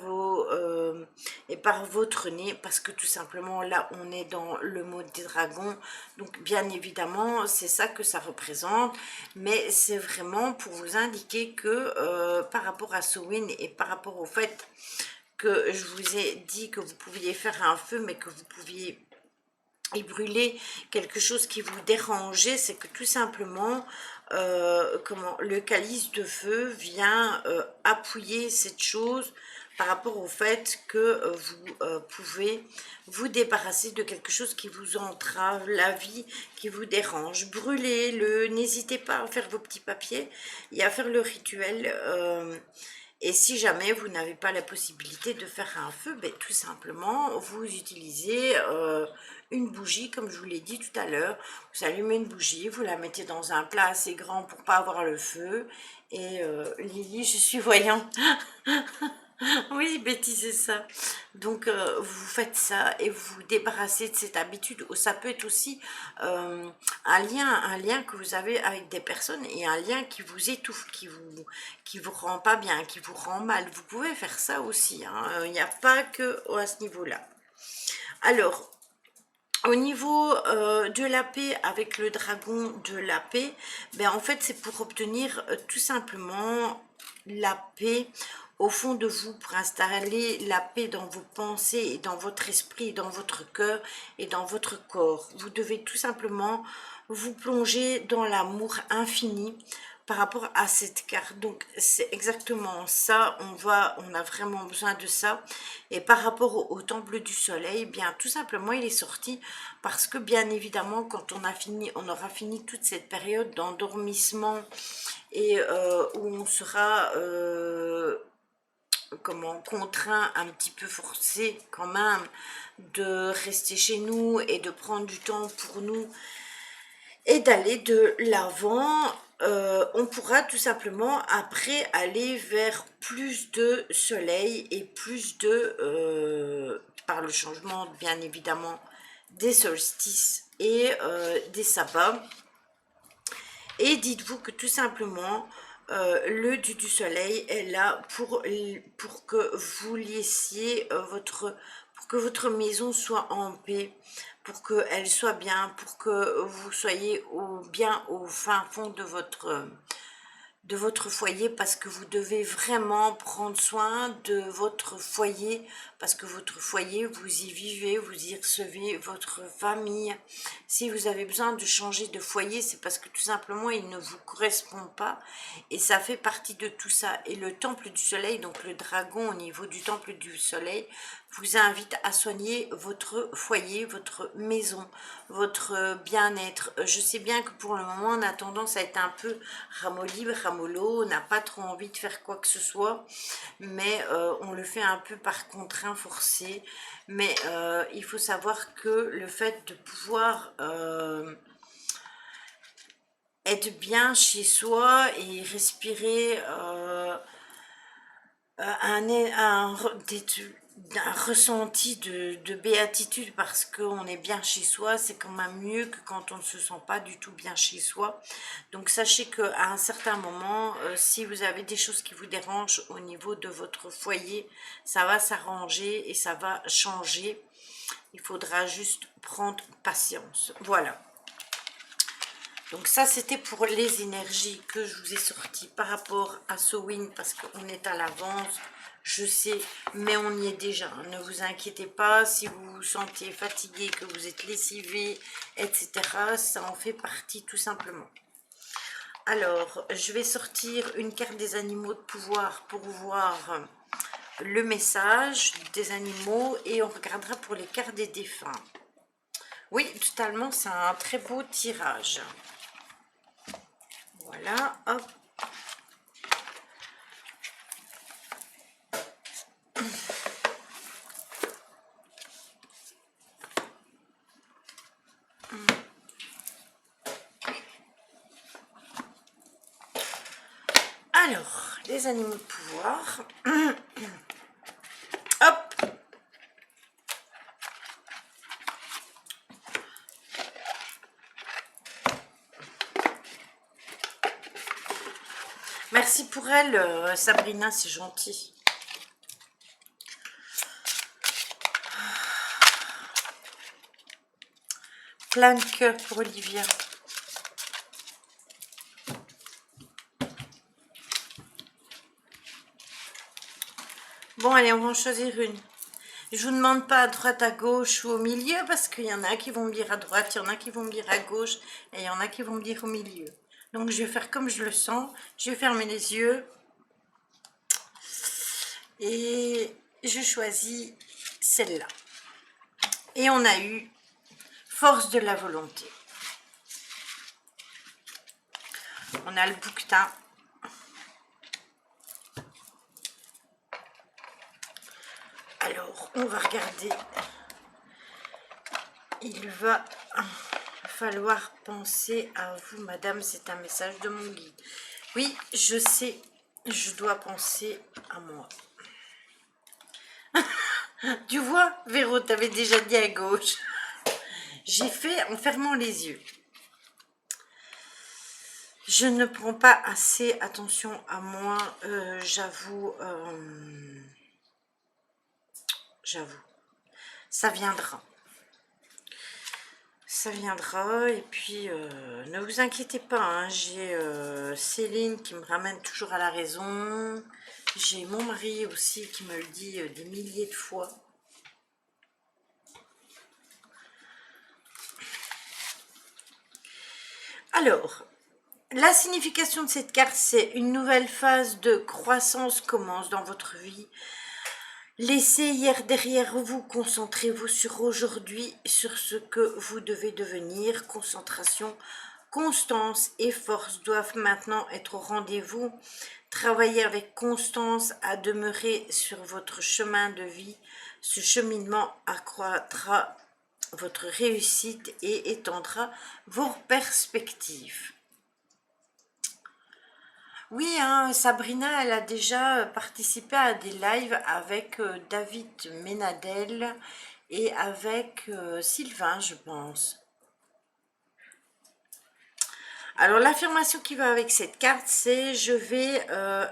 votre nez, parce que tout simplement là on est dans le mode des dragons, donc bien évidemment c'est ça que ça représente, mais c'est vraiment pour vous indiquer que par rapport à Samhain et par rapport au fait que je vous ai dit que vous pouviez faire un feu mais que vous pouviez et brûler quelque chose qui vous dérangeait, c'est que tout simplement le calice de feu vient appuyer cette chose par rapport au fait que vous pouvez vous débarrasser de quelque chose qui vous entrave la vie, qui vous dérange. Brûlez-le, n'hésitez pas à faire vos petits papiers et à faire le rituel. Et si jamais vous n'avez pas la possibilité de faire un feu, ben, tout simplement, vous utilisez une bougie, comme je vous l'ai dit tout à l'heure. Vous allumez une bougie, vous la mettez dans un plat assez grand pour pas avoir le feu. Et Lily, je suis voyante. Oui, Betty, c'est ça. Donc, vous faites ça et vous vous débarrassez de cette habitude. Ça peut être aussi un lien que vous avez avec des personnes et un lien qui vous étouffe, qui vous rend pas bien, qui vous rend mal. Vous pouvez faire ça aussi. Il n'y a pas que à ce niveau-là. Alors, au niveau de la paix avec le dragon de la paix, ben en fait c'est pour obtenir tout simplement la paix au fond de vous, pour installer la paix dans vos pensées et dans votre esprit, dans votre cœur et dans votre corps. Vous devez tout simplement vous plonger dans l'amour infini par rapport à cette carte. Donc c'est exactement ça, on a vraiment besoin de ça. Et par rapport au temple du soleil, eh bien tout simplement il est sorti parce que bien évidemment quand on aura fini toute cette période d'endormissement et où on sera comment contraint, un petit peu forcé quand même de rester chez nous et de prendre du temps pour nous et d'aller de l'avant, on pourra tout simplement après aller vers plus de soleil et plus de, par le changement bien évidemment des solstices et des sabbats. Et dites-vous que tout simplement, le dieu du soleil est là pour que vous laissiez pour que votre maison soit en paix, pour qu'elle soit bien, pour que vous soyez bien au fin fond de votre foyer, parce que vous devez vraiment prendre soin de votre foyer, parce que votre foyer, vous y vivez, vous y recevez votre famille. Si vous avez besoin de changer de foyer, c'est parce que tout simplement il ne vous correspond pas, et ça fait partie de tout ça. Et le temple du soleil, donc le dragon au niveau du temple du soleil, vous invite à soigner votre foyer, votre maison, votre bien-être. Je sais bien que pour le moment on a tendance à être un peu ramolli, ramollo, on n'a pas trop envie de faire quoi que ce soit, mais on le fait un peu par contraint forcé. Mais il faut savoir que le fait de pouvoir être bien chez soi et respirer un ressenti de béatitude parce qu'on est bien chez soi, c'est quand même mieux que quand on ne se sent pas du tout bien chez soi. Donc sachez qu'à un certain moment, si vous avez des choses qui vous dérangent au niveau de votre foyer, ça va s'arranger et ça va changer. Il faudra juste prendre patience. Voilà. Donc ça, c'était pour les énergies que je vous ai sorties par rapport à Sowin, parce qu'on est à l'avance, je sais, mais on y est déjà. Ne vous inquiétez pas, si vous vous sentez fatigué, que vous êtes lessivé, etc., ça en fait partie tout simplement. Alors, je vais sortir une carte des animaux de pouvoir pour voir le message des animaux et on regardera pour les cartes des défunts. Oui, totalement, c'est un très beau tirage. Voilà, hop. Alors, les animaux de pouvoir. Hop. Merci pour elle, Sabrina, c'est gentil. Plein de cœur pour Olivia. Bon, allez, on va en choisir une. Je vous demande pas à droite, à gauche ou au milieu, parce qu'il y en a qui vont me dire à droite, il y en a qui vont me dire à gauche, et il y en a qui vont me dire au milieu. Donc, je vais faire comme je le sens. Je vais fermer les yeux. Et je choisis celle-là. Et on a eu force de la volonté. On a le bouquetin. Alors, on va regarder. Il va falloir penser à vous, madame. C'est un message de mon guide. Oui, je sais. Je dois penser à moi. Tu vois, Véro, t'avais déjà dit à gauche. J'ai fait en fermant les yeux. Je ne prends pas assez attention à moi, j'avoue. J'avoue. Ça viendra. ça viendra. Et puis, ne vous inquiétez pas, hein, j'ai Céline qui me ramène toujours à la raison. J'ai mon mari aussi qui me le dit des milliers de fois. Alors, la signification de cette carte, c'est une nouvelle phase de croissance commence dans votre vie. Laissez hier derrière vous, concentrez-vous sur aujourd'hui, sur ce que vous devez devenir. Concentration, constance et force doivent maintenant être au rendez-vous. Travaillez avec constance à demeurer sur votre chemin de vie. Ce cheminement accroîtra votre réussite et étendra vos perspectives. Oui, hein, Sabrina, elle a déjà participé à des lives avec David Menadel et avec Sylvain, je pense. Alors, l'affirmation qui va avec cette carte, c'est « Je vais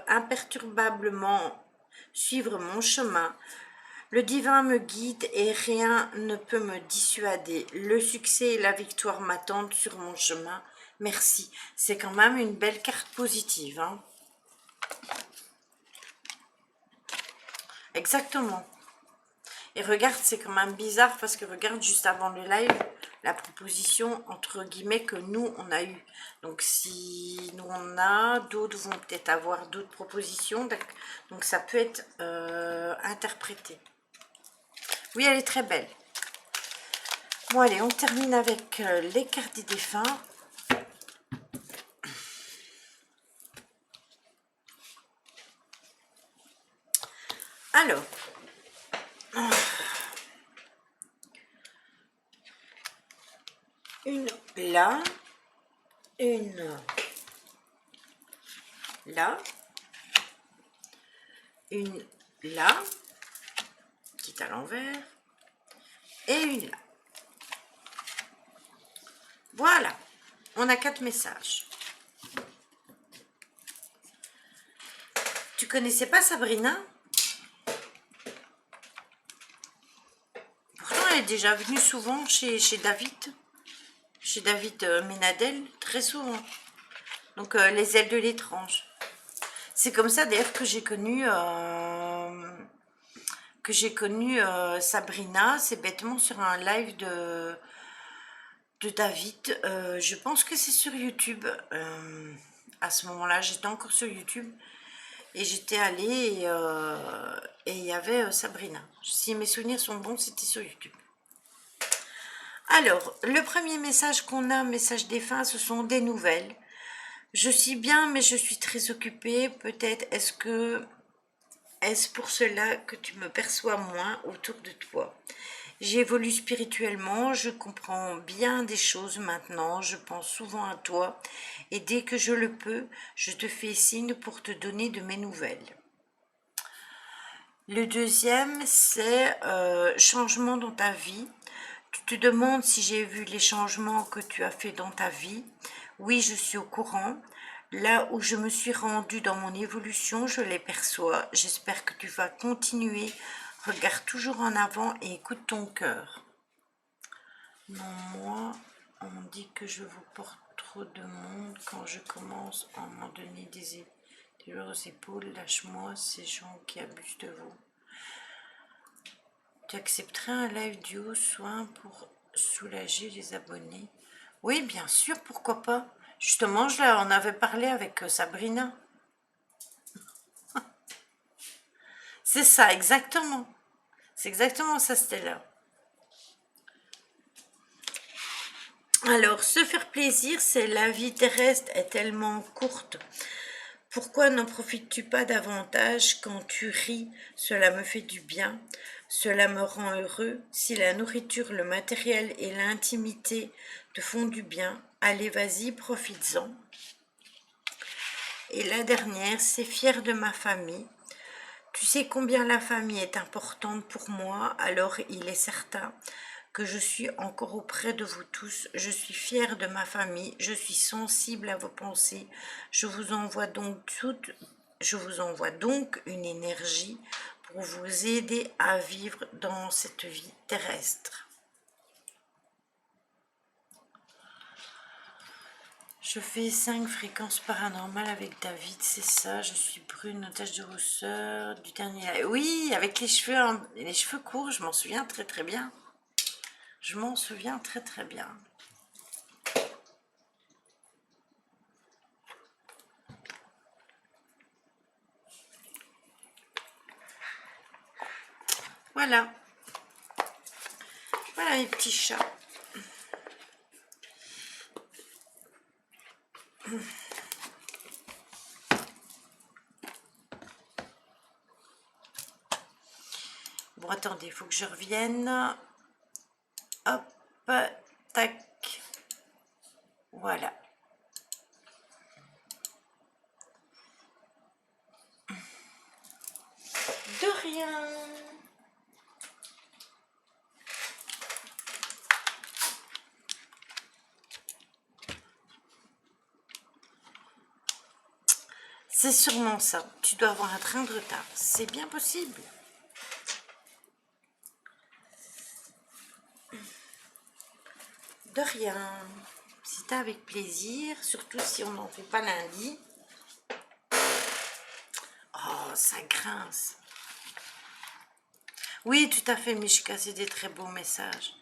imperturbablement suivre mon chemin. Le divin me guide et rien ne peut me dissuader. Le succès et la victoire m'attendent sur mon chemin. Merci. » C'est quand même une belle carte positive, hein. Exactement. Et regarde, c'est quand même bizarre parce que regarde, juste avant le live, la proposition, entre guillemets, que nous, on a eu. Donc, si nous, on a, d'autres vont peut-être avoir d'autres propositions. Donc, ça peut être interprété. Oui, elle est très belle. Bon, allez, on termine avec les cartes des défunts. Alors, une là, une là, une là, qui est à l'envers, et une là. Voilà, on a 4 messages. Tu connaissais pas Sabrina? Pourtant, elle est déjà venue souvent chez David Menadel, très souvent. Donc, les ailes de l'étrange. C'est comme ça, d'ailleurs, que j'ai connu... Sabrina, c'est bêtement sur un live de David. Je pense que c'est sur YouTube. À ce moment-là, j'étais encore sur YouTube et j'étais allée et il y avait Sabrina. Si mes souvenirs sont bons, c'était sur YouTube. Alors, le premier message qu'on a, message défunt, ce sont des nouvelles. Je suis bien, mais je suis très occupée. Peut-être est-ce pour cela que tu me perçois moins autour de toi? J'évolue spirituellement, je comprends bien des choses maintenant, je pense souvent à toi et dès que je le peux, je te fais signe pour te donner de mes nouvelles. Le deuxième, c'est changement dans ta vie. Tu te demandes si j'ai vu les changements que tu as fait dans ta vie. Oui, je suis au courant. Là où je me suis rendue dans mon évolution, je les perçois. J'espère que tu vas continuer. Regarde toujours en avant et écoute ton cœur. Non, moi, on me dit que je vous porte trop de monde quand je commence à m'en donner des aux épaules. Lâche-moi ces gens qui abusent de vous. Tu accepterais un live duo soin pour soulager les abonnés? Oui, bien sûr, pourquoi pas. Justement, on avait parlé avec Sabrina. C'est ça, exactement. C'est exactement ça, Stella. Alors, se faire plaisir, c'est la vie terrestre est tellement courte. Pourquoi n'en profites-tu pas davantage? Quand tu ris, cela me fait du bien, cela me rend heureux. Si la nourriture, le matériel et l'intimité te font du bien, allez, vas-y, profites-en. Et la dernière, c'est fier de ma famille. Tu sais combien la famille est importante pour moi, alors il est certain que je suis encore auprès de vous tous. Je suis fière de ma famille, je suis sensible à vos pensées. Je vous envoie donc une énergie pour vous aider à vivre dans cette vie terrestre. Je fais 5 fréquences paranormales avec David, c'est ça. Je suis brune, tache de rousseur, du dernier... Oui, avec les cheveux courts, je m'en souviens très très bien. Je m'en souviens très très bien. Voilà. Voilà les petits chats. Bon, attendez, il faut que je revienne. Hop, tac. Voilà. De rien. C'est sûrement ça. Tu dois avoir un train de retard. C'est bien possible. De rien. C'était avec plaisir, surtout si on n'en fait pas lundi. Oh, ça grince. Oui, tout à fait, Mishka, c'est des très beaux messages.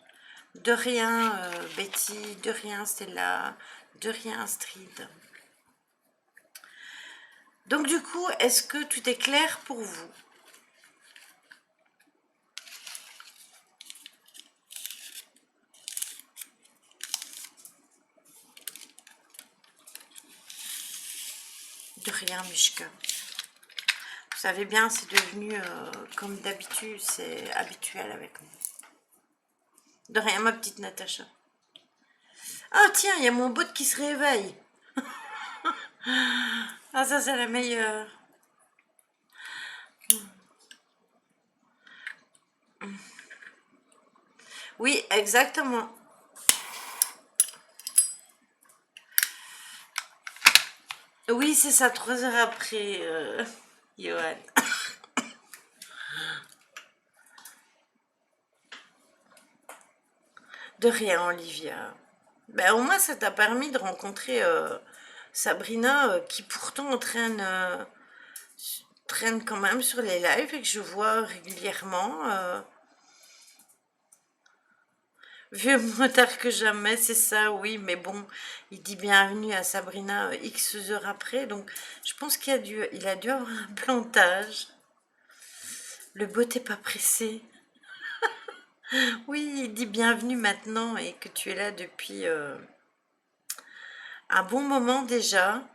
De rien, Betty, de rien, Stella, de rien, Astrid. Donc du coup, est-ce que tout est clair pour vous? De rien, Mishka. Vous savez bien, c'est devenu comme d'habitude, c'est habituel avec nous. De rien, ma petite Natacha. Ah tiens, il y a mon bot qui se réveille. Ah ça c'est la meilleure. Oui, exactement. Oui, c'est ça, 3 heures après, Johan. De rien, Olivia. Ben, au moins, ça t'a permis de rencontrer Sabrina, qui pourtant traîne quand même sur les lives et que je vois régulièrement. Vieux motard que jamais, c'est ça, oui, mais bon, il dit bienvenue à Sabrina X heures après, donc je pense il a dû avoir un plantage. Le bot est pas pressé. Oui, il dit bienvenue maintenant et que tu es là depuis un bon moment déjà.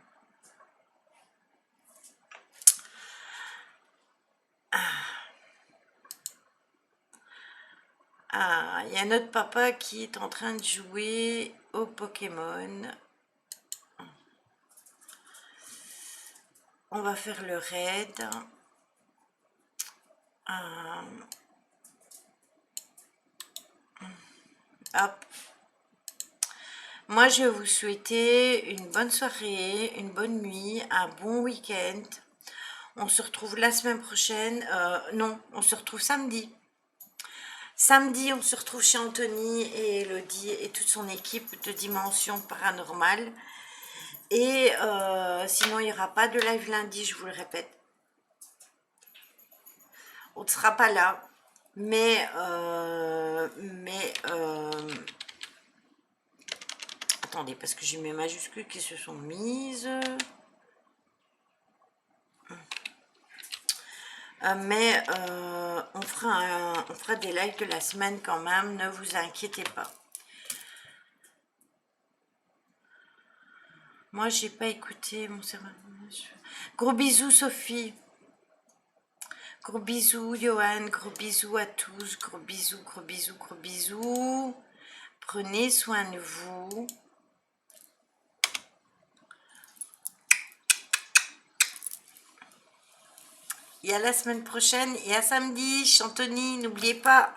Ah, il y a notre papa qui est en train de jouer au Pokémon. On va faire le raid. Euh, hop. Moi, je vais vous souhaiter une bonne soirée, une bonne nuit, un bon week-end. On se retrouve la semaine prochaine. Non, on se retrouve samedi. Samedi, on se retrouve chez Anthony et Elodie et toute son équipe de Dimension Paranormale. Et sinon, il n'y aura pas de live lundi, je vous le répète. On ne sera pas là. Mais attendez, parce que j'ai mes majuscules qui se sont mises. On fera des lives de la semaine quand même, ne vous inquiétez pas. Moi, j'ai pas écouté mon cerveau. Gros bisous, Sophie. Gros bisous, Johan. Gros bisous à tous. Gros bisous, gros bisous, gros bisous. Prenez soin de vous. Et à la semaine prochaine et à samedi, Chantony, n'oubliez pas.